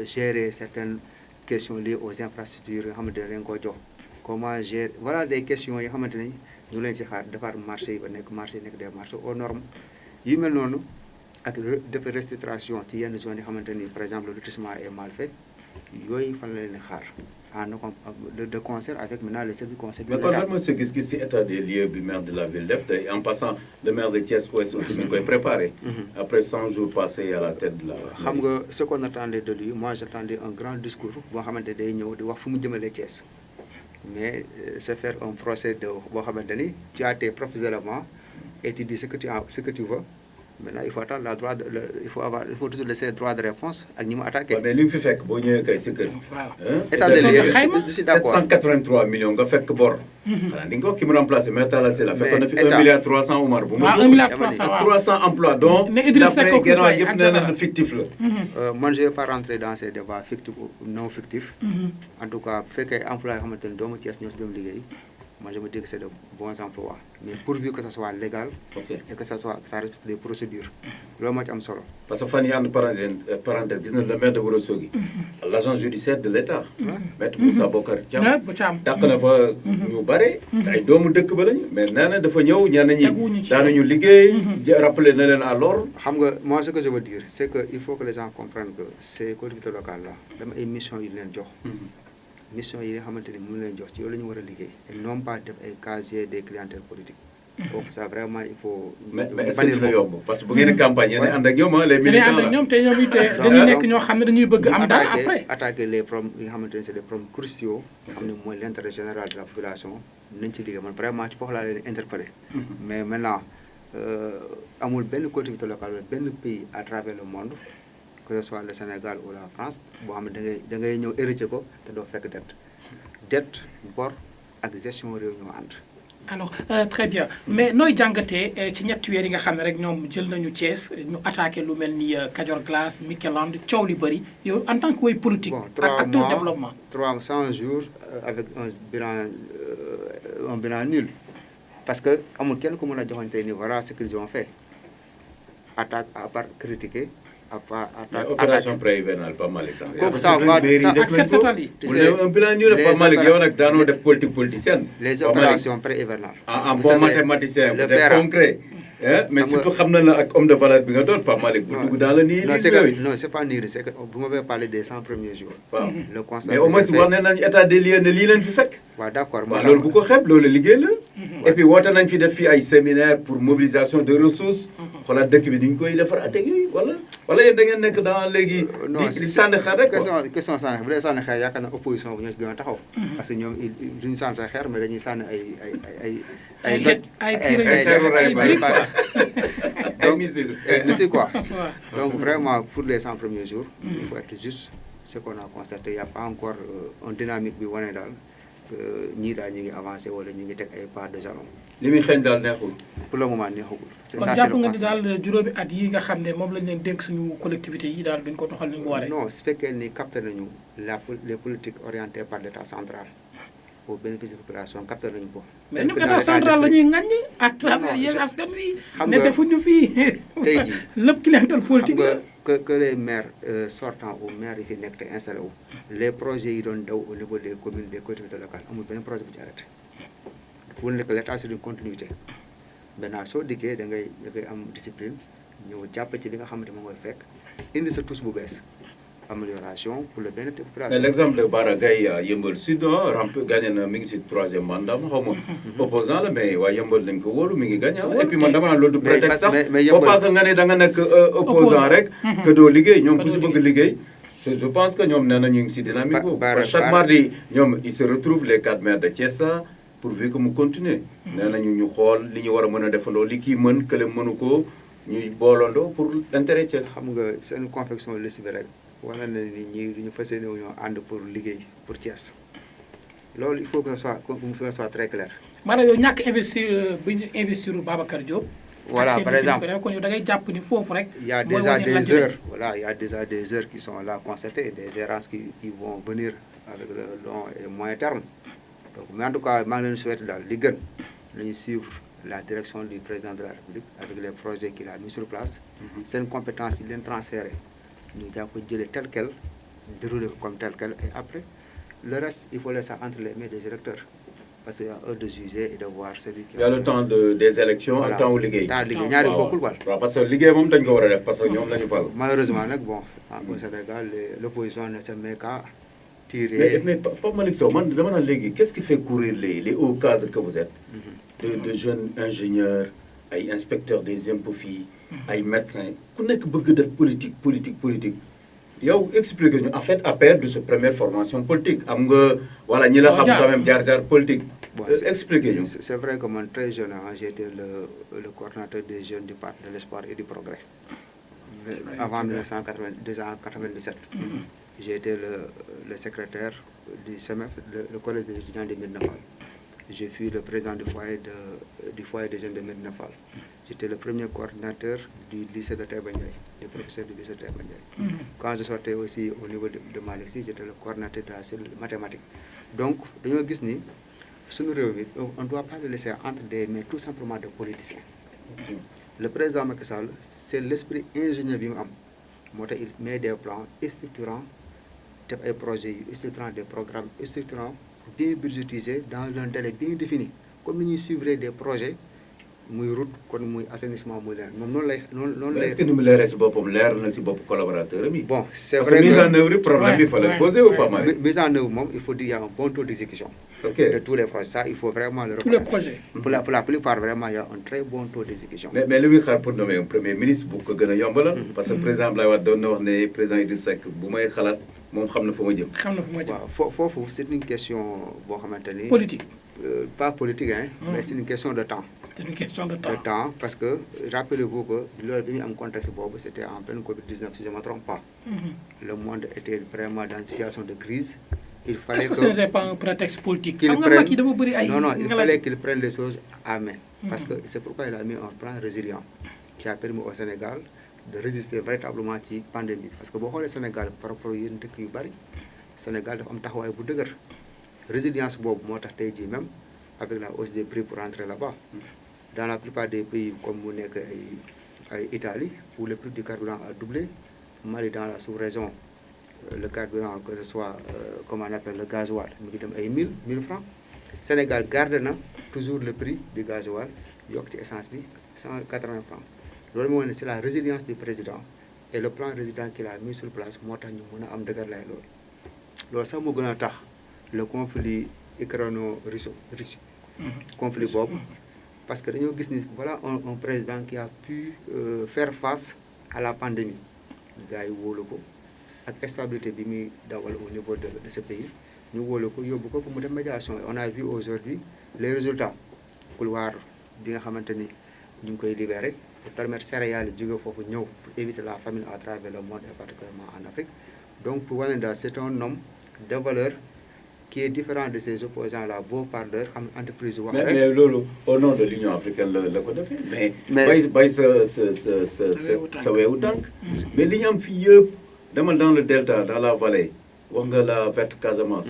gérer certaines questions liées aux infrastructures yoo xamante ne dañ ko jox. Comment gérer voilà des questions yoo xamante ne ñu leen si xaar defar marché yi ba nekk marché yi nekk des marchés aux normes yu mel noonu. ak def restructuration ci yenn zones yi xamante ni par exemple le lotissement est mal fait yooyu fan la leen xaar de concert avec maintenant les services conseils de l'État. mais kon lan mooy sa gis-gis ci état des lieux bi maire de la ville def tey en passant le maire de Thiès Ouest aussi mi ngi koy préparé. après 100 jours passés à la tête de la. xam nga ce qu'on attendait de lui moi j'attendais un grand discours boo xamante day ñëw di wax fu mu jëmale Thiès mais c'est faire un procès de boo xamante ni tu as tes propres éléments et tu dis ce que tu veux. Maintenant, il faut attendre il faut toujours laisser droit de réponse ak ñi mu attaqué. mais li mu fi fekk boo ñëwee kay sa kër. état de lieu je suis d'accord 783 millions nga fekk bor. xanaa di nga ko ki mu remplacé mais Talla Sylla fekkoon na fi 1 milliard 300 Omar bu mu. waaw 1 milliard 300 waaw 300 emplois donc. ne Idriss Seck d'après Guédiawaye yëpp nee na fictif la. man je vais pas rentrer dans ces débats fictifs ou non fictifs. en tout cas bu fekkee emploi yoo xamante ne doomu Thiès ñoo si dem liggéey. Moi, je me dis que c'est de bons emplois. Mais pourvu que ça soit légal et que ça respecte les procédures. loolu moo ci am solo. parce que fan yii ànd parenthèse gis na le maire de Ourossogui. l'agence judiciaire de l'État. maître Moussa Bokar Thiam. dàq na fa ñu bare. ay doomu dëkk ba lañu. mais nee na dafa ñëw ñenn ñi daanañu liggéey. rappeler na leen à l'ordre. xam nga moi ce que je veux dire c'est que il faut que les gens comprennent que ces collectivités locales là dama ay missions yu leen jox. mission yi nga xamante ni mën leen jox ci yow la ñu war a liggéey et non pas def ay casier des clientèles politiques. donc ça vraiment il faut. mais est-ce que dina yomb parce que bu ngeen campagne yéen ànd ak ñoom les militants ànd ak ñoom te ñoom it dañuy nekk ñoo xam ne dañuy bëgg am dara après. attaquer les problèmes yi nga xamante ne c'est des problèmes cruciaux. nga xam ne mooy l'intérêt général de la population nañ ci liggéey man vraiment ci foofu laa leen interpeller. mais maintenant amul benn collectivité locale wala benn pays à travers le monde. que ce soit le Sénégal ou la France boo xam ne da ngay ñëw hérité ko te doo fekk dette bor ak gestion réew ñoo ànd. alors très bien mais nooy jàngatee ci ñetti weer yi nga xam ne rek ñoom jël nañu Thiès ñu attaqué lu mel ni Kajoor Glace Mikeland coow li bëri yow en tant que way politique. bon ak acteur développement. 300 jours avec un bilan nul parce que amul kenn ku mën a joxoon tey ni voilà ce qu'ils ont fait attaque à part critiquer. opération pré-hivernale pas mal exemple. kooku ça va un bilan nul pas mal yow nag daanoo def politique politicienne. les opérations pré-hivernales. en bon mathématicien vous êtes concret. mais surtout xam na la ak homme de valeur bi nga doon pas mal bu dugg dans le nii. non c'est pas nii c'est que vous m'avez parlé des 100 premiers jours. waaw le constat mais au moins war nañu état des lieux ne lii leen fi fekk. waaw d'accord waaw loolu bu ko xeeb loolu liggéey la. et puis woote nañ fi def fii ay séminaire pour mobilisation de ressources. xoolal dëkk bi ni ñu koy defar at yooyu wala yéen da ngeen nekk dans léegi. di sànni xeer rek quoi question sànni bu dee sànni xeer yaakaar naa opposition bu ñoo si gën a taxaw. parce que ñoom duñu sànni sa xeer mais dañuy sànni donc quoi. Donc vraiment pour les 100 premiers jours, il faut être juste. Ce qu'on a constaté, il n'y a pas encore une dynamique bi wane daal que ñii daal ñu ngi avancé wala ñu ngi teg ay pas de jalon. li muy xeeñ daal neexul. pour le moment neexagul. c'est ça c'est le constat kon jàpp nga ni daal juróomi at yi nga xam ne moom lañ leen dénk suñu collectivité yi daal duñ ko doxal ni mu waree. non su fekkee ni capté nañu les politiques orientées par l'État central au bénéfice des populations capté nañu ko. mais ñun État central la ñuy ŋaññi à travers yéen askan wi. ne defuñu fii. tey jii lépp clientèle politique la. que les maires sortants ou maires yi fi nekk te installé wu les projets yi doon daw au niveau des communes des collectivités locales amul benn projet bu ci arrêté fu nekk l'État c'est une continuité maintenant soo dikkee da ngay am discipline ñëw jàpp ci li nga xamante moom mooy fekk indi sa tous bu bees amélioration pour le bien-être des populations. Mais l'exemple de Bara Gaye à Yeumbeul Sud gagné na mi ngi si 3e mandat xaw ma opposant la mais waa Yeumbeul dañ ko wóolu mi ngi gagné et puis man dama naan loolu du prétexte sax faut pas que nga ne da nga nekk opposant rek que doo liggéey ñoom ku si bëgg liggéey je pense que ñoom nee na ñu ngi si dynamique boobu chaque mardi ñoom ils se retrouvent les 4 maires de Thiès pourvu que mu continuer nee nañu ñu xool li ñu war a mën a defandoo li kii mën kële mënu ko ñuy boolandoo pour intérêt Thiès. xam nga seen confection liste bi rek wala na ni ñi duñu fas yéene ñoo ànd pour liggéey pour Thiès loolu il faut que ça soit très clair. maanaam yow ñàkk investir bi ñu investir Babacar Diop. voilà par exemple kon yow da ngay jàpp ni foofu rek. il y a déjà des heures voilà il y a déjà des heures qui sont là constatées des errances qui vont venir avec le long et moyen terme donc mais en tout cas maa ngi leen souhaité daal li gën nañu suivre la direction du président de la République avec les projets qu'il a mis sur place. seen compétence yi leen transféré. ñu jàpp jëlee tel quel déroulé comme tel quel et après le reste il faut laisser ça entre les mains des électeurs parce que y a heure de juger et de voir celui qui. Il y a le temps des élections ak temps wu liggéey. temps liggéey ñaari bokkul quoi. waaw parce que liggéey moom dañ ko war a def parce que ñoom la ñu fal. malheureusement nag bon au Sénégal l'opposition ne se met qu'à tirer. mais Pape Malick Sow man dama naan léegi qu'est-ce qui fait courir les hauts cadres que vous êtes. de jeunes ingénieurs ay inspecteurs des impôts fii. ay médecins ku nekk bëgg def politique yow expliquer ñu en fait APR de sa première formation politique am nga voilà ñi la xam quand même jaar politique. bon expliquer ñu. c'est vrai que man très jeune j'étais le coordonnateur des jeunes du parti de l'espoir et du progrès. avant 1997. J'étais le secrétaire du CEMEF le collège des étudiants de Médina Fall. Je fus le président du foyer des jeunes de Médina Fall. J'étais le premier coordinateur du lycée de Taïba Ndiaye, le professeur du lycée de Taïba Ndiaye. Quand je sortais aussi au niveau de Malick Sy, j'étais le coordinateur de la cellule mathématique. Donc, dañoo gis ni suñu réew mi on ne doit pas le laisser entre des mains tout simplement de politiciens. Le président Macky Sall, c'est l'esprit ingénieur bi mu am moo tax il met des plans structurants def ay projets yu structurants des programmes structurants bien budgétisés dans un délai bien défini comme ni ñuy suivre des projets muy route kon muy assainissement muy leneen moom noonu lay. est-ce que ni mu leeree si boppam leer na si bopp collaborateur bi. bon c'est vrai que mise en œuvre problème bi fallait poser ou pas mal. mise en œuvre moom il faut dire il y a un bon taux d'exécution. de tous les projets ça il faut vraiment le reconnaître. tous les projets. pour la plupart vraiment il y a un très bon taux d'exécution. mais li muy xaar pour nommer un premier ministre bu ko gën a yombalal. parce que président Abdoulaye Wade doon na wax ne président Idrissa Seck bu may xalaat moom xam na fa ma jëm. waaw foofu c'est une question boo xamante ni. politique. pas politique hein. mais c'est une question de temps. C'est une question de temps. De temps parce que rappelez-vous que loolu bi ñu am contexte boobu c'était en pleine Covid-19 si je ne me trompe pas. Le monde était vraiment dans une situation de crise. Il fallait que ce n'était pas un prétexte politique. Non, il fallait qu'il prenne les choses à main. Parce que c'est pourquoi il a mis un plan résilient qui a permis au Sénégal de résister véritablement à la pandémie. Parce que boo xoolee Sénégal par rapport ak yeneen dëkk yu bari Sénégal dafa am taxawaay bu dëgër résilience boobu moo tax tey jii même avec la hausse des prix pour rentrer là-bas. Dans la plupart des pays comme mu nekk ay Italie où le prix du carburant a doublé Mali dans la sous-région le carburant que ce soit comment on appelle le gasoil mu ngi dem ay 1000 francs. Sénégal garde na toujours le prix du gasoil yokk ci essence bi 180 francs. loolu moo ne c'est la résilience du président et le plan résident qu'il a mis sur place moo tax ñu mën a am dëgër lay loolu sax moo gën a tax le conflit ukraino-russe conflit boobu parce que dañoo gis ni voilà un président qui a pu faire face à la pandémie gars yi wóolu ko ak stabilité bi muy dawal au niveau de ce pays ñu wóolu ko yóbbu ko pour mu def médiation on a vu aujourd'hui les résultats couloir bi nga xamante ni ñu ngi koy libérer pour permettre céréales yi jóge foofu ñëw pour éviter la famine à travers le monde et particulièrement en Afrique donc pour wane daal c'est un homme de valeur qui est différent de ses opposants là beau parleur xam entreprise wax rek. mais loolu au nom de l'Union africaine la ko defee. mais bay sa weewu tànk. mais li ñu am fii yëpp demal dans le delta dans la vallée wax nga la verte Casamance.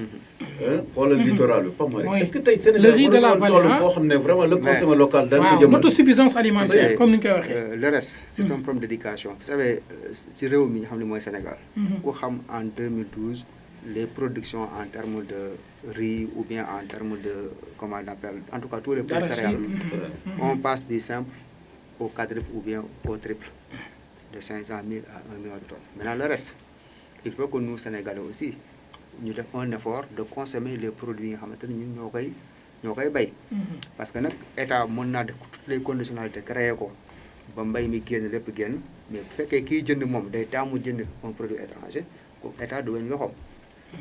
xoolal littoral bi pas mal. est-ce que tey Sénégal war toll foo xam ne vraiment le consommation local dañ ko jëmal. autosuffisance alimentaire comme ni ñu koy waxee. le reste c'est un problème d'éducation. vous savez si réew mi nga xam ne mooy Sénégal. ku xam en 2012. les productions en termes de riz ou bien en termes de comment on appelle en tout cas tous les produits céréales on passe du simple au quadruple ou bien au triple de 500 000 à 1 million de tonnes. Maintenant le reste il faut que nous Sénégalais aussi ñu def un effort de consommer les produits yi nga xamante ne ñun ñoo koy bay parce que nag état mën naa def toutes les conditionnalités créer ko ba mbay mi génn lépp génn mais bu fekkee kiy jënd moom day taamu jënd un produit étranger kooku état du weñ loxoom.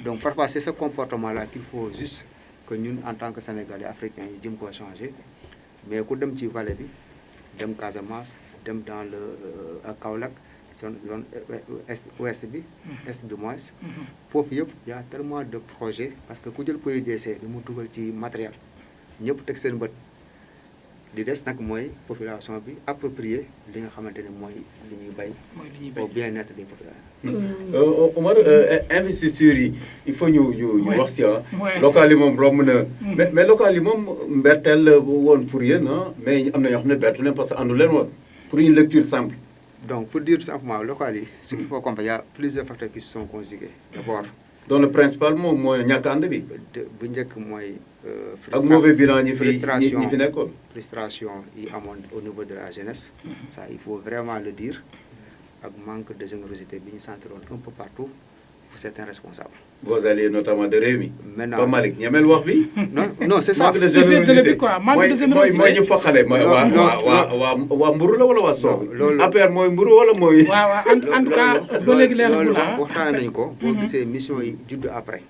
Donc parfois c'est ce comportement-là qu'il faut juste que ñun en tant que Sénégalais africains yi jëm koo changer mais ku dem ci vallée bi dem Casamance dem dans le Kaolack zone ouest bi est du moins foofu yëpp y a tellement de projets parce que ku jël PUDC li mu dugal ci matériel ñëpp teg seen bët di des nag mooy population bi approprier li nga xamante ne mooy li ñuy bay au bien-être des populations. Omar investisseurs yi il faut ñu wax si local yi moom romb na mais local yi moom mberteel woon pour yéen mais am na ñoo xam ne bertu leen parce que àndu leen woon pour une lecture simple. Donc pour dire simplement local yi ce qu'il faut comprendre il y a plusieurs facteurs qui se sont conjugués d'abord. donc le principal moom mooy ñàkk ànd bi. bu njëkk mooy. ak mauvais bilan ñi fi nekkoon. frustration yi amoon au niveau de la jeunesse. ça il faut vraiment le dire ak manque de générosité bi ñu sentiroon un peu partout pour certains responsables. vos alliés notamment de Rewmi. maintenant ba Malick ñemel wax bi. non c'est ça. manque de générosité manque de générosité mooy ñu foqale mooy waa Mburu la wala waa Sow. loolu APR mooy Mburu wala mooy. waaw en tout cas ba léegi leer loolu waxtaanee nañu ko. boo gisee mission yi judd après.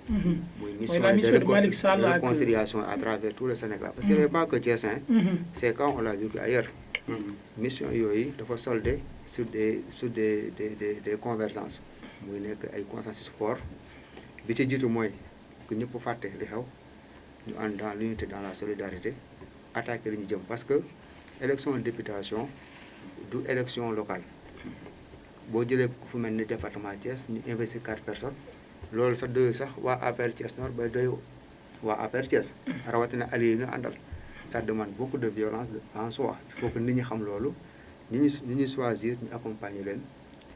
mission de réconciliation à travers tout le Sénégal parce que ce n'est pas que Thiès c'est quand on l'a vu ailleurs. mission yooyu dafa soldé sur des convergences muy nekk ay consensus fort bi ci jiitu mooy que ñëpp fàtte li xew ñu ànd dans l'unité dans la solidarité attaquer li ñu jëm parce que élection députation du élection locale boo jëlee fu mel ni département Thiès ñu investir 4 personnes loolu sax doyul sax waa APR Thiès Nord bay doy waa APR Thiès rawatina alliés yi ñu àndal ça demande beaucoup de violence en soi il faut que nit ñi xam loolu ñi ñuy choisir ñu accompagner leen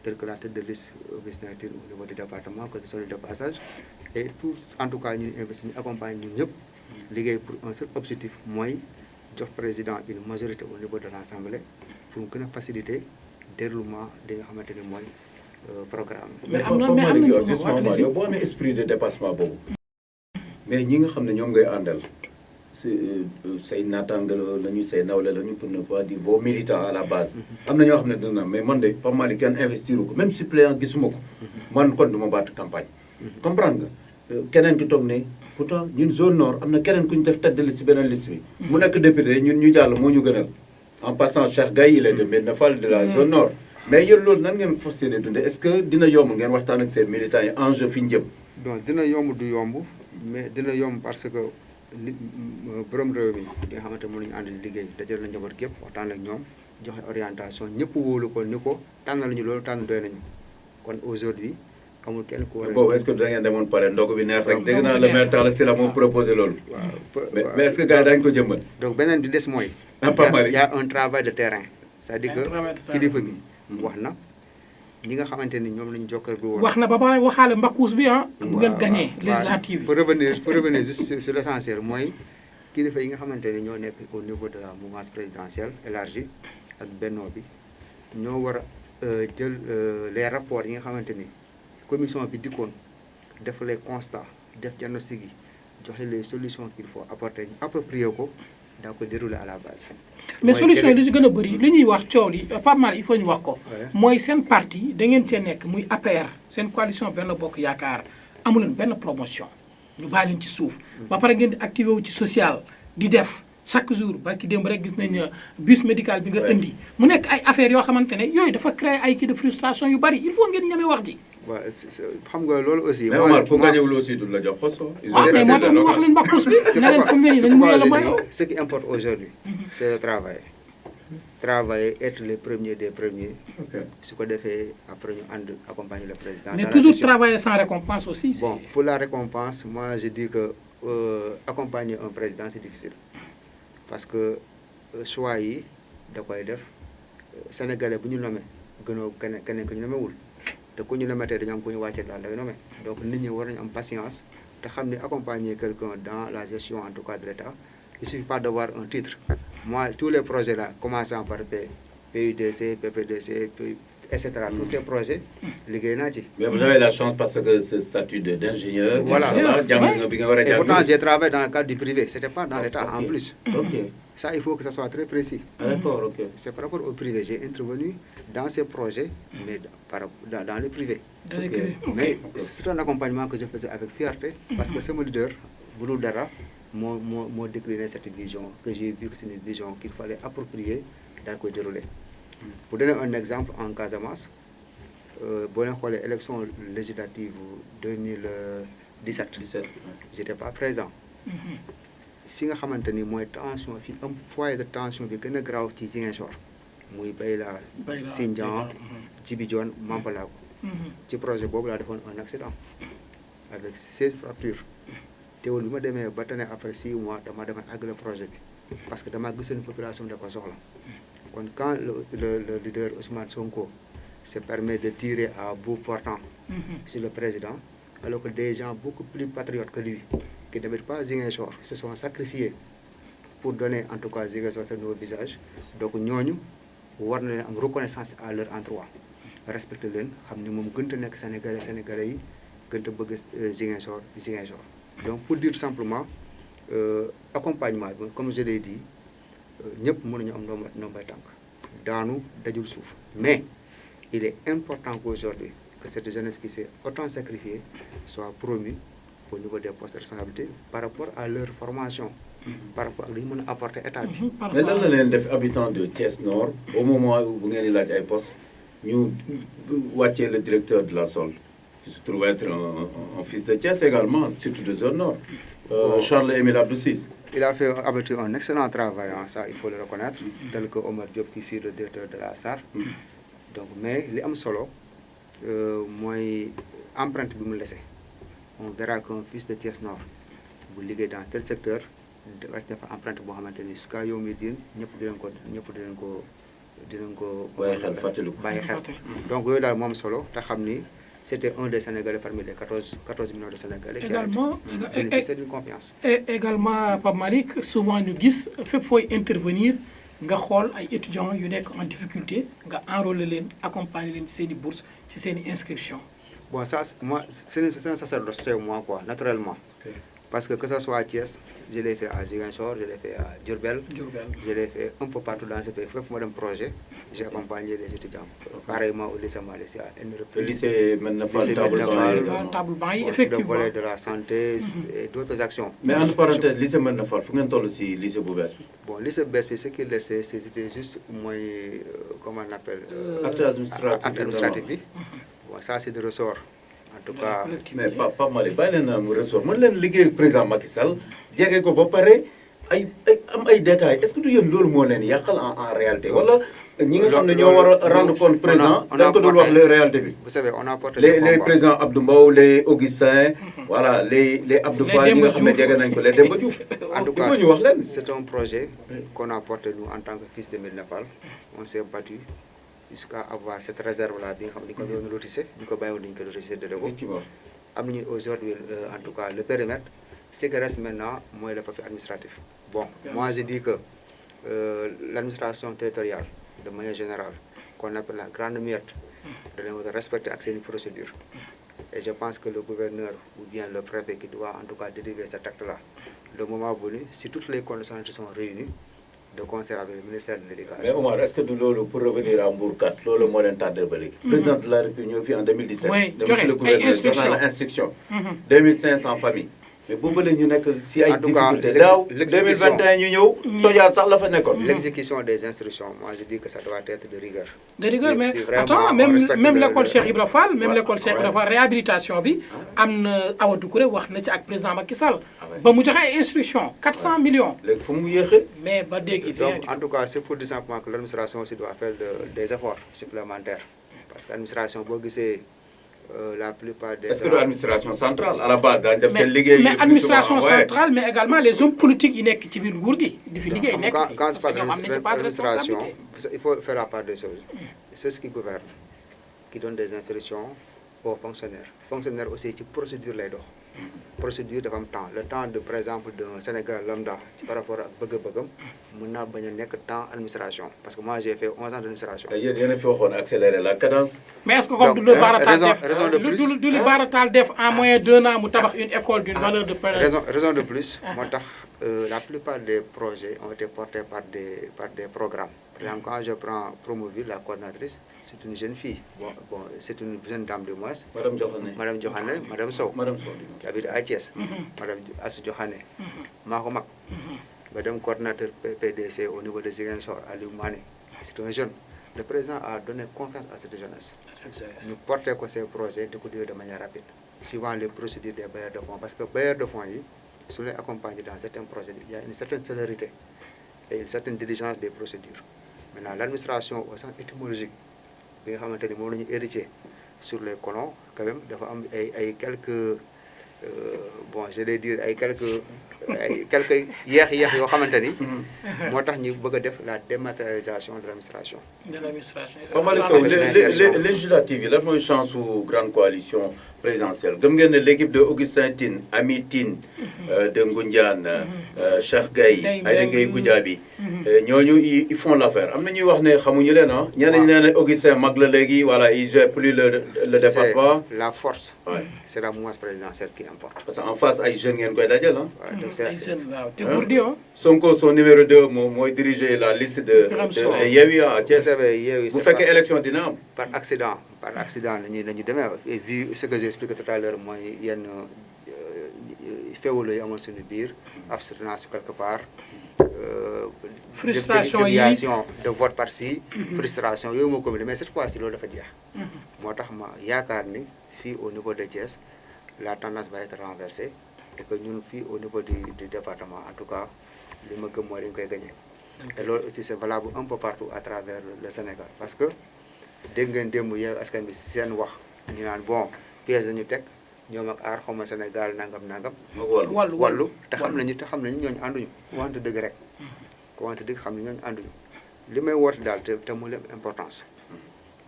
tel que la tête de liste signature au niveau du département que ce soit de passage et tout en tout cas ñu investir ñu accompagner ñun ñëpp liggéey pour un seul objectif mooy jox président une majorité au niveau de l'Assemblée pour mu gën a faciliter déroulement li nga xamante ni mooy programme. mais am na justement yow boo amee esprit de dépassement boobu. mais ñi nga xam ne ñoom ngay àndal say naataange la ñu say nawle la ñu pour ne pas dire vos militants à la base. am na ñoo xam ne dina mais man de Pape Malick kenn investir ko même suppléant gisuma ko. man kon du ma baat campagne. comprendre nga keneen ki toog ne pourtant ñun zone nord am na keneen ku ñu def tête de liste beneen liste bi. mu nekk député ñun ñu jàll moo ñu gënal. en passant Cheikh Gaye il est de Médina Fall de la zone nord. mais yéen loolu nan ngeen fas yéene dundee est-ce que dina yomb ngeen waxtaan ak seen militants yi enjeu fi ñu jëm. donc dina yomb du yomb mais dina yomb parce que nit borom réew mi li nga xamante moom la ñu ànd di liggéey dajale na njaboot gépp waxtaan ak ñoom joxe orientation ñëpp wóolu ko ni ko tànnal ñu loolu tànn doy nañu kon aujourd'hui amul kenn ku war a. boobu est-ce que da ngeen demoon pare ndogu bi neex rek dégg naa le maire Talla Sylla moo proposé loolu. waaw mais est-ce que gars yi daañu ko jëmmal. donc beneen bi des mooy. y a un travail de terrain. c'est-à-dire que kilifa bi wax na ñi nga xamante ni ñoom lañu jokkër bi woon. wax na ba pare waxaale mbakkuus bi ah. bu ngeen gagné législative yi. pour revenir juste sur l'essentiel mooy kilifa yi nga xamante ni ñoo nekk au niveau de la mouvance présidentielle élargie ak Benno bi ñoo war a jël les rapports yi nga xamante ni commission bi dikkoon def les constats def diagnostic yi joxe les solutions qu'il faut apporter approprier ko daa ko dérouler à la base. mais solution yi li ci gën a bëri li ñuy wax coow li Pape Malick il faut ñu wax ko. mooy seen parti da ngeen cee nekk muy APR seen coalition Benno Bokk Yaakaar amu leen benn promotion ñu bàyyi leen ci suuf. ba pare ngeen di activé wu ci social di def chaque jour barki démb rek gis nañ bus médical bi nga indi mu nekk ay affaires yoo xamante ne yooyu dafa créer ay kii de frustration yu bëri il faut ngeen ñeme wax ji. waaw xam nga loolu aussi. mais Omar pour nga ñëwul aussi du la jox poste. mais moo tax ñu wax leen mbakkuus bi. ne leen fu mu ne nii dañu muyee la mayoo. ce qui importe aujourd'hui c'est le travail. Travailler, être les premiers des premiers. Ce qu'on fait après nous accompagner le président. Mais toujours travailler sans récompense aussi. Bon, pour la récompense, moi je dis que accompagner un président c'est difficile. Parce que choix yi da koy def sénégalais bu ñu nommé gënoo keneen ko ñu nommé wul te ku ñu nommé tey dañu am ku ñu wàcce daal lay nommé donc nit ñi war nañu am patience te xam ne accompagner quelqu'un dans la gestion en tout cas de l'État il suffit pas d'avoir un titre. Moi tous les projets là commençant par PUDC PPDC etc. tous ces projets liggéey naa ci. mais vous avez la chance parce que ce statut d'ingénieur. Voilà. Et pourtant j'ai travaillé dans le cadre du privé c'était pas dans l'État en plus. Ok. Ça, il faut que ça soit très précis. D'accord, ok. C'est par rapport au privé. J'ai intervenu dans ces projets, mais dans le privé. Okay. Mais c'est un accompagnement que je faisais avec fierté, parce que c'est mon leader, Boulou Dara, m'a décliné cette vision, que j'ai vu que c'est une vision qu'il fallait approprier dans le dérouler. Pour donner un exemple, en Casamance, pour l'élection législative 2017, je n'étais pas présent. Fi nga xamante ni mooy tension fi am foyer de tension bi gën a grave ci Ziguinchor muy Bayla Sindian Djibidione Mampalako ci projet boobu laa defoon un accident avec 16 fractures teewul bi ma demee ba tane après 6 mois dama demoon àggale projet bi parce que dama gisoon population da ko soxla kon quand le leader Ousmane Sonko se permet de tirer à bout portant sur le président alors que des gens beaucoup plus patriotes que lui qui n'habitent pas Ziguinchor se sont sacrifiés pour donner en tout cas Ziguinchor ce nouveau visage donc ñooñu war na leen am reconnaissance à leur endroit respecter leen xam ni moom gën a nekk sénégalais yi gën a bëgg Ziguinchor donc pour dire simplement accompagnement bi comme je l'ai dit ñëpp mënuñu am ndombay tànk daanu dajul suuf mais il est important qu'aujourd'hui que cette jeunesse qui s'est autant sacrifiée soit promue au niveau des postes de responsabilité par rapport à leur formation, par rapport à ce qu'ils apporter à l'État. Mais là, les habitants de Thiès Nord, au moment où vous avez la poste, nous voici le directeur de la SOL, qui se trouve être un fils de Thiès également, surtout de zone Nord, Charles-Émile Abdoussis. Il a fait un excellent travail, hein, ça il faut le reconnaître, tel que Omar Diop qui fut le directeur de la SAR. Donc, mais les am solo, moi, empreinte que me laissé. On verra qu'un fils de Thiès Nord bu liggéey dans tel secteur dafa empreinte boo xamante ni su ka yow mi diin ñëpp dinañ ko bàyyi xel donc loolu daal moom solo te xam ni c'était un des Sénégalais parmi les 14 millions de Sénégalais également qui a bénéficié d'une confiance. Et également Pape Malick souvent ñu gis fépp fooy intervenir nga xool ay étudiants yu nekk en difficulté nga enrôler leen accompagner leen ci seen i bourse ci seen i inscription. Bon, ça, moi, c'est un sacerdoce chez moi, quoi, naturellement. Okay. Parce que ça soit à Thiès, je l'ai fait à Ziguinchor, je l'ai fait à Diourbel, je l'ai fait un peu partout dans ce pays. Il faut un projet, j'ai accompagné les étudiants. Pareillement au lycée Malaysia. Le lycée Menefal, table banc, effectivement. Le volet de la santé et d'autres actions. Mais en parenthèse, le lycée Menefal, il faut que aussi lycée Boubespi. Bon, le lycée Boubespi, ce qu'il laissait, c'était juste, comment on appelle, acte administratif. Bon, ça c'est de ressort. En tout cas, mais pas mal. Bàyyi leen am ressort mën leen liggéey président Macky Sall jege ko ba pare ay détails est-ce que du yéen loolu moo leen yàqal en réalité wala ñi nga xam ne ñoo war a rendre compte président dañ ko dul wax la réalité bi. Vous savez, on a porté les présidents Abdou Mbow les Augustin voilà les Abdou Fall ñi nga xam ne jege nañ ko les Demba Diouf. En tout cas, ñu wax leen. c'est un projet qu'on a porté nous en tant que fils de Médina Fall. On s'est battu jusqu'à avoir cette réserve là bi nga xam ne dañu ko doon lotissé ñu ko bàyyiwoon dañu ko lotissé de ko am nañu aujourd'hui en tout cas le périmètre. Ce qui reste maintenant mooy le papier administratif. Bon, moi je dis que l'administration territoriale de manière générale qu'on appelle la grande muette de respecter ak seeni procédure. Et je pense que le gouverneur ou bien le préfet qui doit en tout cas dériver cet acte-là, le moment venu, si toutes les conditions sont réunies, de concert avec le ministère de l'Éducation. Mais Omar, est-ce que pour revenir à Mbour 4, le mot d'entendre le président de la République en 2017, de monsieur le gouverneur, dans l'instruction, 2500 familles. Mais bu bële ñu nekk si ay difficultés daaw 2021 ñu ñëw tojaat sax la fa nekkoon. L'exécution des instructions, moi je dis que ça doit être de rigueur. De rigueur, mais attends, même l'école Cheikh Ibra Fall, même l'école Cheikh Ibra Fall réhabilitation bi am na Awa Doucouré wax na ci ak président Macky Sall ba mu joxe ay instructions 400 millions. léegi fu mu yéexee. Mais ba dégg donc en tout cas c'est pour dire simplement que l'administration aussi doit faire des efforts supplémentaires parce que l'administration boo gisee la plupart des... Est-ce que l'administration centrale, à la base, dans le mais administration centrale, mais également les hommes politiques, ils sont qui viennent gourgi, quand je parle d'administration, il faut faire la part des choses. C'est ce qui gouverne, qui donne des instructions aux fonctionnaires. Fonctionnaires aussi, qui procédure les doigts. Procédure de temps. Le temps, de, par exemple, d'un Sénégal lambda, par rapport à Bagam, il n'y a pas temps d'administration. Parce que moi, j'ai fait 11 ans d'administration. Il y a des fois accélérer la cadence. Mais est-ce que comme le Baratal def en moyen d'1 an, il une école d'une valeur de raison de plus, la plupart des projets ont été portés par des programmes. Par exemple, quand je prends Promoville, la coordinatrice, c'est une jeune fille. Bon, c'est une jeune dame de moins. Madame Johane, Madame Sow, qui habite à Thiès. Madame Assou Johane, Mahomak, Madame coordinateur PDC au niveau de Ziguinchor, Ali Mané. C'est un jeune. Le président a donné confiance à cette jeunesse. Nous portons ces projets de manière rapide, suivant les procédures des bailleurs de fonds. Parce que les bailleurs de fonds, si on les accompagne dans certains projets, il y a une certaine célérité et une certaine diligence des procédures. Maintenant, l'administration au sens étymologique, nous avons hérité sur les colons, quand même, il y a quelques, bon, je vais dire, quelques la dématérialisation de l'administration. Législative, là, moi, chance ou grande coalition présidentielle. Comme l'équipe de Augustin Tine, Ami Tine, de Ngundian, Cheikh Gaye, Aïdegay Goudjabi, ils font l'affaire. Augustin Maglalegi, voilà, ils gèrent plus le département. La force, c'est la mouvance présidentielle qui importe. Parce qu'en face, il y a des jeunes qui ont Sonko, son numéro 2, moi, diriger la liste de Yewwi à Thiès. Vous faites quelle élection dynamique? Par accident, et vu ce que j'ai expliqué tout à l'heure, moi, il y a une abstinence quelque part, frustration, de vote par-ci, frustration, mais cette fois-ci, c'est ce dire. Moi, au niveau de Thiès, la tendance va être renversée et que nous, au niveau du département, en tout cas, les moyens qu'on gagner. Et là aussi, c'est valable un peu partout à travers le Sénégal. Parce que, dès que nous avons bon, pièce de nous tech, nous avons un Sénégal, nangam, wallu, te xam nañu ñooñu ànduñu wante dëgg rek ko wante dëgg xam ne ñooñu ànduñu li may woote daal te mu leen importance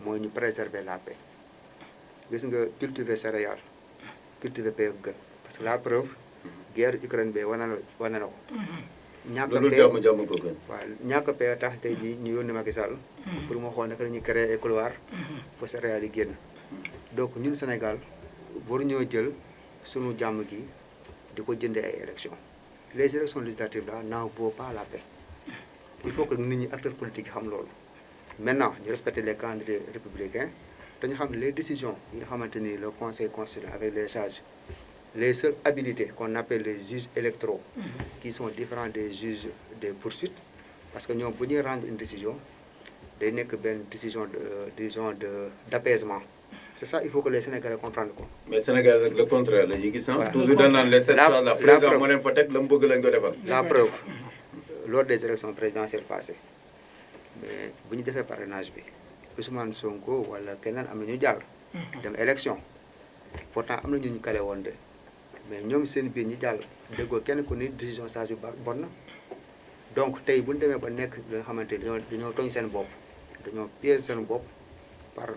mooy ñu préserver la paix gis nga cultiver céréales cultiver paix gën parce que la preuve guerre Ukraine bi wane na ko ñàkk paix tax tey jii ñu yónni Macky Sall pour mu xool naka la ñuy créer ay couloir pour céréales yi génn donc ñun Sénégal waruñoo jël sunu jàmm gi de jëndee ay élections. Les élections législatives là n'en vaut pas la paix. Il faut que nous, acteurs politiques, xam loolu. Maintenant, nous respectons les calendriers républicains. Nous savons les décisions, nous avons maintenu le Conseil constitutionnel avec les charges. Les seules habilités qu'on appelle les juges électoraux, qui sont différents des juges des poursuites, parce que nous avons rendre une décision, une décision d'apaisement. C'est ça, il faut que les Sénégalais comprennent. Mais les Sénégalais, le contraire, toujours dans les 7 ans, la preuve, lors des élections présidentielles passées, mais si nous avons fait parrainage, Ousmane Sonko ou quelqu'un a mis une élection. Pourtant, nous avons calé wonde. Mais nous avons bien dit que quelqu'un a une décision bonne. Donc, si nous avons une dañoo piéger seen bopp par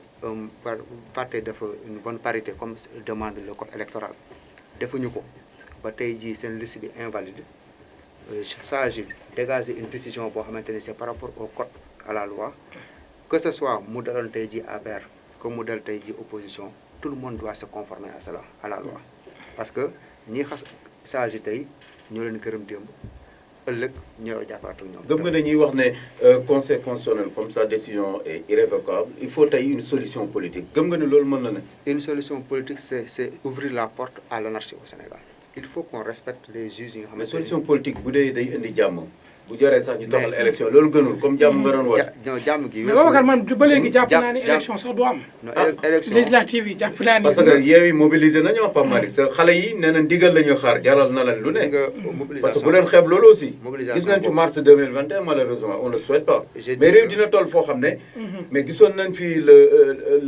parti dafa une bonne parité comme demande le code électoral defuñu ko ba tey jii seen liste bi invalide sage dégager une décision boo xamante ni c'est par rapport au code à la loi que ce soit mu daloon tey jii APR comme mu dal tey jii opposition tout le monde doit se conformer à cela à la loi parce que ñi xas sage tey ñoo leen gërëm démb ëllëg ñoo jàppaatu ñoom. gëm nga ne ñuy wax ne conseil constitutionnel comme sa décision est irrévocable il faut tey une solution politique gëm nga ne loolu mën na ne. Une solution politique c'est ouvrir la porte à l'anarchie au Sénégal il faut qu'on respecte les juges yi nga mais xamante solution politique bu dee day indi jàmm bu joree sax ñu doxal élection loolu gënul comme jàmm nga doon woote. jàmm gi mais Babacar man ba léegi jàpp naa ni élection sax du am. non élection législative yi jàpp naa ni. parce que Yewwi mobilisé nañu wax Pape Malick sa xale yi nee na ndigal la ñuy xaar jaral na leen lu ne. gis nga parce que mobilisation bu leen xeeb loolu aussi. mobilisation gis nañ ci mars 2021 malheureusement on ne souhaite pas. J'ai dit mais réew que- dina toll foo xam ne. mais gisoon nañ fi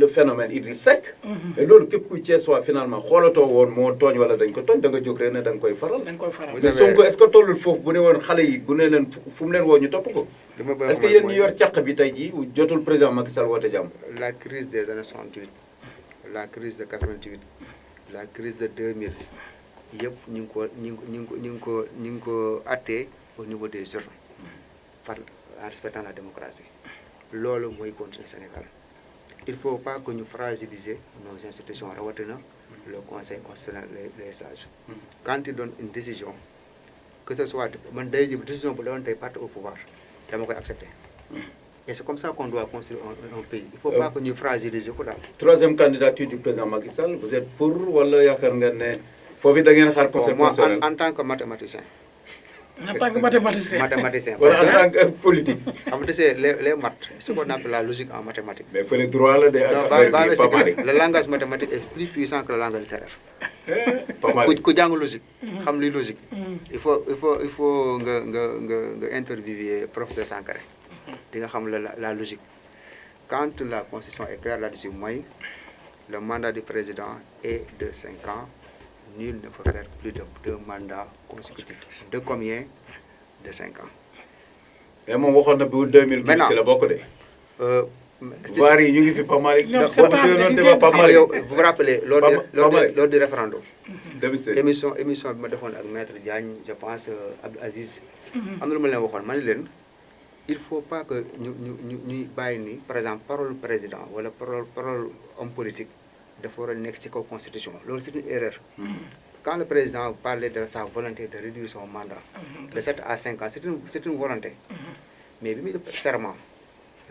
le phénomène Idriss Seck. et loolu képp kuy Thiès waa finalement xoolatoo woon moo tooñ wala dañ ko tooñ da nga jóg rek ne da nga koy faral. dañ koy faral. Vous mais avez- Sonko est-ce que tollul foofu bu ne woon xale yi bu ne leen fu mu leen woo ñu topp ko. li ma bëgg a est-ce que xamal yéen ñi mooy yor càq bi tey jii jotul président Macky Sall woote jàmm. la crise des années 68 la crise de 88 la crise de 2000 yëpp ñu ngi ko ñu ngi ko attee au niveau des urnes par en respectant la démocratie loolu mooy continuer Sénégal il faut pas que ñu fragiliser nos institutions rawatina le conseil constitutionnel les sages quand ils donnent une décision que ce soit man day ji décision bu doon tey parti au pouvoir dama koy accepter et c'est comme ça qu'on doit construire un pays il faut pas que ñu fragiliser ko daal. troisième candidature du président Macky Sall vous êtes pour wala yaakaar ngeen ne foofu da ngeen xaar conseil moi constitutionnel en tant que mathématicien. en tant que mathématicien. mathématicien wala parce en tant que politique. xam nga c'est les maths ce qu'on appelle la logique en mathématiques. mais fële droit la de ak non affaire ba bi ba Pape Malick. le langage mathématique est plus puissant que le langage littéraire. Pape Malick. ku jàng logique. xam luy logique. il faut nga interviewer professeur Sankaré. di nga xam la logique. quand la constitution est claire là-dessus mooy le mandat du président est de 5 ans nul ne peut faire plus de 2 mandats consécutifs. De combien? De 5 ans. mais moom waxoon na bu 2012 Maintenant, si la bokk de. Euh, vaar yi ñu ngi fi Pape Malick. ñoom boo ko suivee noonu débat Pape Malick. vous vous rappelez lors du référendum 2016. émission bi ma defoon ak maître Diagne je pense Abdou Aziz am na lu ma leen waxoon ma ne leen il faut pas que ñuy bàyyi ni par exemple parole président wala parole homme politique dafa war a nekk ci kaw constitution loolu c'est une erreur quand le président parlait de sa volonté de réduire son mandat de 7 à 5 ans c'est une volonté mais bi muy def serment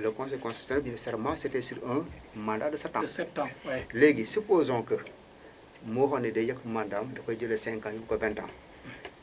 le conseil constitutionnel bi serment c'était sur un mandat de 7 ans de 7 ans ouais. léegi supposons que moo waxoon ne day yëkk mandat am da koy jëlee 5 ans yóbbu ko 20 ans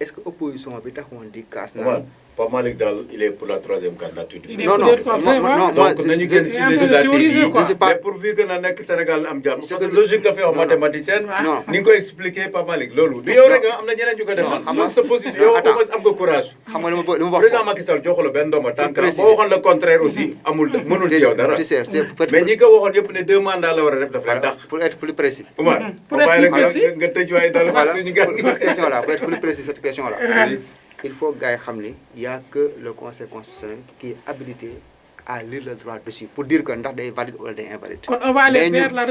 est-ce que opposition bi taxawoon di kaas Omar naan Pape Malick daal il est pour la troisième candidature. Il est non non peut-être pas prêt, non moi donc nañu génn si je- législative yi. je sais pas. mais pourvu que na nekk Sénégal am jàmm. C'est parce que que- logique dafay wax non, non. mathématicienne. non ni nga ko expliqué Pape Malick loolu. du yow rek am na ñeneen ñu ko def. Non, xam man nga- sa position non, yow au attends. moins am nga courage. xam nga li ma wax président Macky Sall joxu la benn ndooma tànk préciser. boo waxoon le contraire aussi amul mënul ci yow dara. tu sais mais ñi ko waxoon yëpp ne 2 mandats la war a def daf leen tax. pour être plus précis Omar Pour ma être bàyyi la plus nga précis. nga tëj waaye dal voilà suñu pour gan. cette question là pour être plus précis cette question là Oui. il faut gars yi xam ni y a que le conseil constitutionnel qui est habilité à lire le droit dessus pour dire que ndax day valide wala day invalide kon on va aller Mais vers ñun- la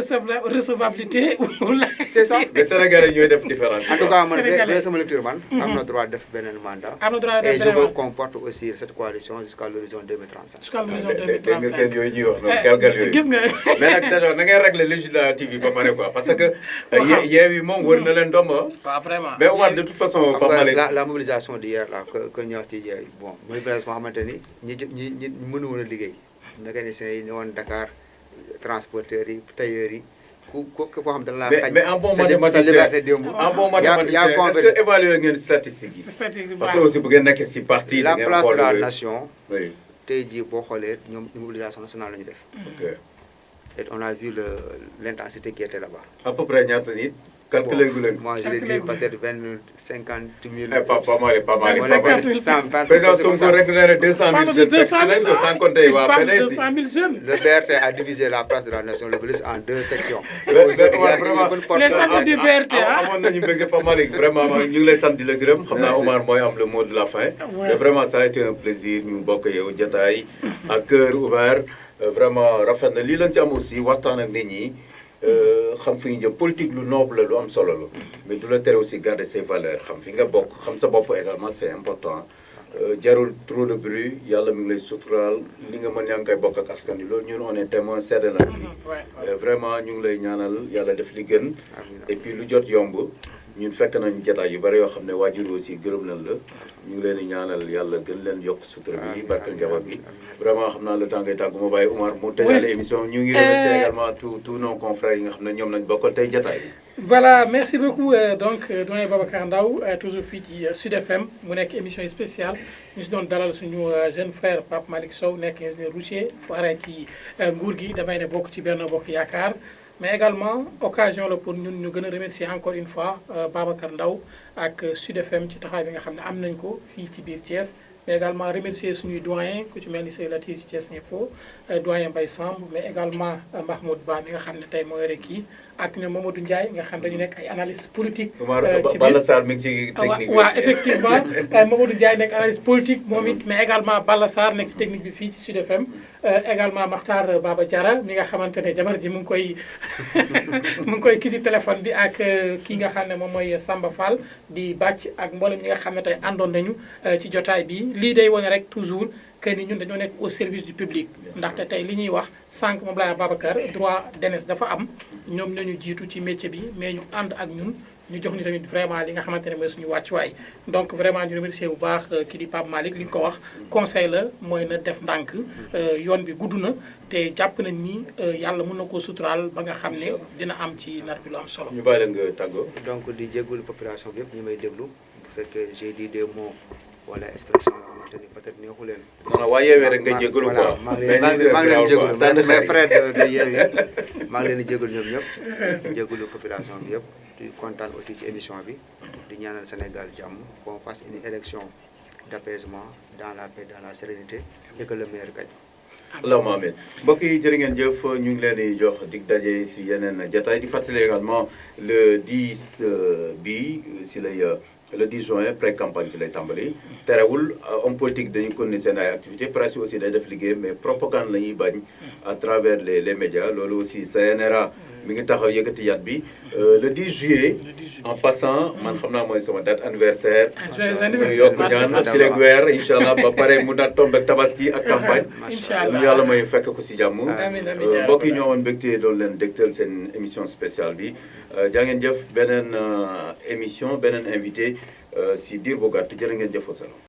recevabilité ou la. c'est ça les Sénégalais ñooy def différence. en tout cas man Sénégalais. de sama lecture man am na droit def beneen mandat am na droit de et je veux vraiment qu'on porte aussi cette coalition jusqu'à l'horizon 2035 jusqu'à l'horizon dégg nga seen 2035. yooyu ñuy wax noonu galgal yooyu. gis nga. mais nag déjà na ngay régler législative yi ba pare quoi parce que Yewwi moom wër na leen doom waaw vraiment. mais Omar de toute façon xam Pape nga Malick la mobilisation d'hier là que ñu wax ci bon mobilisation boo xamante ni ñi mënu woon a liggéey mécaniciens yi ne woon Dakar transporteurs yi tailleurs yi ku koo xam ne laa xañ mais en bon sa mathématicien liberté démb en bon yaa mathématicien est-ce conversé que évaluer ngeen statistiques yi c'est ça parce que aussi bu ngeen nekkee si parti la da ngeen place de la xool nation oui tey jii boo xoolee ñoom mobilisation nationale la ñu def ok et on a vu l'intensité qui était là-bas à peu près ñaata nit calculer gu leen moi je l'ai dit peut-être 50 000 Pape Malick Pape Malick Wala 50 000. 100 président Sonko rek nee na 200 000 parle de jeunes 200 fekk si 000 nañ ko sans compter waa parle de PDS 200 000 jeunes. Le BRT a divisé la place de la nation l'Obélisque en 2 sections. Les sages du BRT, hein. amoon nañu mbégte Pape Malick vraiment ñu ngi lay sant di la gërëm xam naa Merci. Omar mooy am le mot de la fin Ouais. mais vraiment ça a été un plaisir ñu bokk yow jotaay à cœur ouvert vraiment rafet na lii lañ ci am aussi waxtaan ak nit ñi xam fi ñu jëm politique lu noble la lu am solo la mais du la tere aussi garder ses valeurs xam fi nga bokk xam sa bopp également c'est important jarul trop de bruit yàlla mi ngi lay suturaal li nga mën yaa ngi koy bokk ak askan wi loolu ñun on est témoin seede la ci vraiment ñu ngi lay ñaanal yàlla def li gën et puis lu jot yomb ñun fekk nañ jotaay yu bari yoo xam ne waajur aussi gërëm nañ la ñu ngi leen di ñaanal yàlla gën leen yokk sutura bi barkeel njaboot bi vraiment xam naa le temps ngay tàggu ma bàyyi Oumar mu tëjale émission ñu ngi remercier également tous nos confrères yi nga xam ne ñoom nañ bokkal tey jotaay bi. Voilà, merci beaucoup. Donc, doyen Babacar Ndao, toujours fii ci Sud FM mu nekk émission spéciale ñu si doon dalal suñu jeune frère Pape Malick Sow nekk ingénieur routier faree ci nguur gi damay ne bokk ci Benno Bokk Yaakaar mais également occasion la pour ñun ñu gën a remercier encore une fois Babacar Ndao ak Sud FM ci taxawaay bi nga xam ne am nañ ko fii ci biir Thiès. mais également remercier suñuy doyen ku ci mel ni Sey Latir ci Thiès Info doyen Mbaye Samb mais également Mahmoud Ba mi nga xam ne tey moo yore kii ak ñoom Mamadou Ndiaye nga xam dañu nekk ay analyste politique ci Balla Sarr mi ngi ci technique bi waaw effectivement Mamadou Ndiaye nekk analyste politique moom it mais également Balla Sarr nekk ci technique bi fii ci Sud FM également Makhtar Baba Diarra mi nga xamante ne jabar ji mu ngi koy kii ci téléphone bi ak kii nga xam ne moom mooy Samba Fall di bàcc ak mboolem ñi nga xam ne tey àndoon nañu ci jotaay bi lii day wane rek toujours que ni ñun dañoo nekk au service du public ndaxte tey li ñuy wax sànq moom laa Babacar droit d'aînesse dafa am ñoom ñoo ñu jiitu ci métier bi mais ñu ànd ak ñun ñu jox ñu tamit vraiment li nga xamante ne mooy suñu wàccuwaay donc vraiment ñu remercier bu baax kii di Pape Malick li ñu ko wax conseil la mooy na def ndànk yoon bi gudd na te jàpp nañ ni yàlla mën na koo suturaal ba nga xam ne dina am ci nar bi lu am solo. ñu bàyyi la nga tàggoo. donc di jégalu population bi yëpp ñi may déglu bu fekkee j'ai dit des mots wala expression yoo xamante ni peut-être neexu leen. non non waa Yewwi rek nga jégalu quoi. maa ngi leen di jégalu mes frères de Yewwi maa ngi leen di jégalu ñoom ñëpp di jégalu population bi yëpp di kontaan aussi ci émission bi di ñaanal Sénégal jàmm qu'on fasse une élection d'apaisement dans la paix dans la sérénité et que le meilleur gagne. allahumma amiin mbokk yi jërë ngeen jëf ñu ngi leen di jox dig daje si yeneen jataay di fàttali également le 10 bi si lay le 10 juin pré-campagne si lay tàmbali terewul homme politique dañu continuer seen ay activités presse aussi day def liggéey mais propagande la ñuy bañ à travers les médias loolu aussi CNRA mi ngi taxaw yëkkati yat bi le 10 juillet en passant man xam naa mooy sama date anniversaire yokk ñaan si rek weer incha allah ba pare mu daat tombe ak tabaski ak campagne ñu yàlla mooy fekk ko si jàmm mbokk yi ñoo woon mbégte doon leen dégtal seen émission spéciale bi jaa ngeen jëf beneen émission beneen invité si diir bu gàtt jërë ngeen jëf wasalaam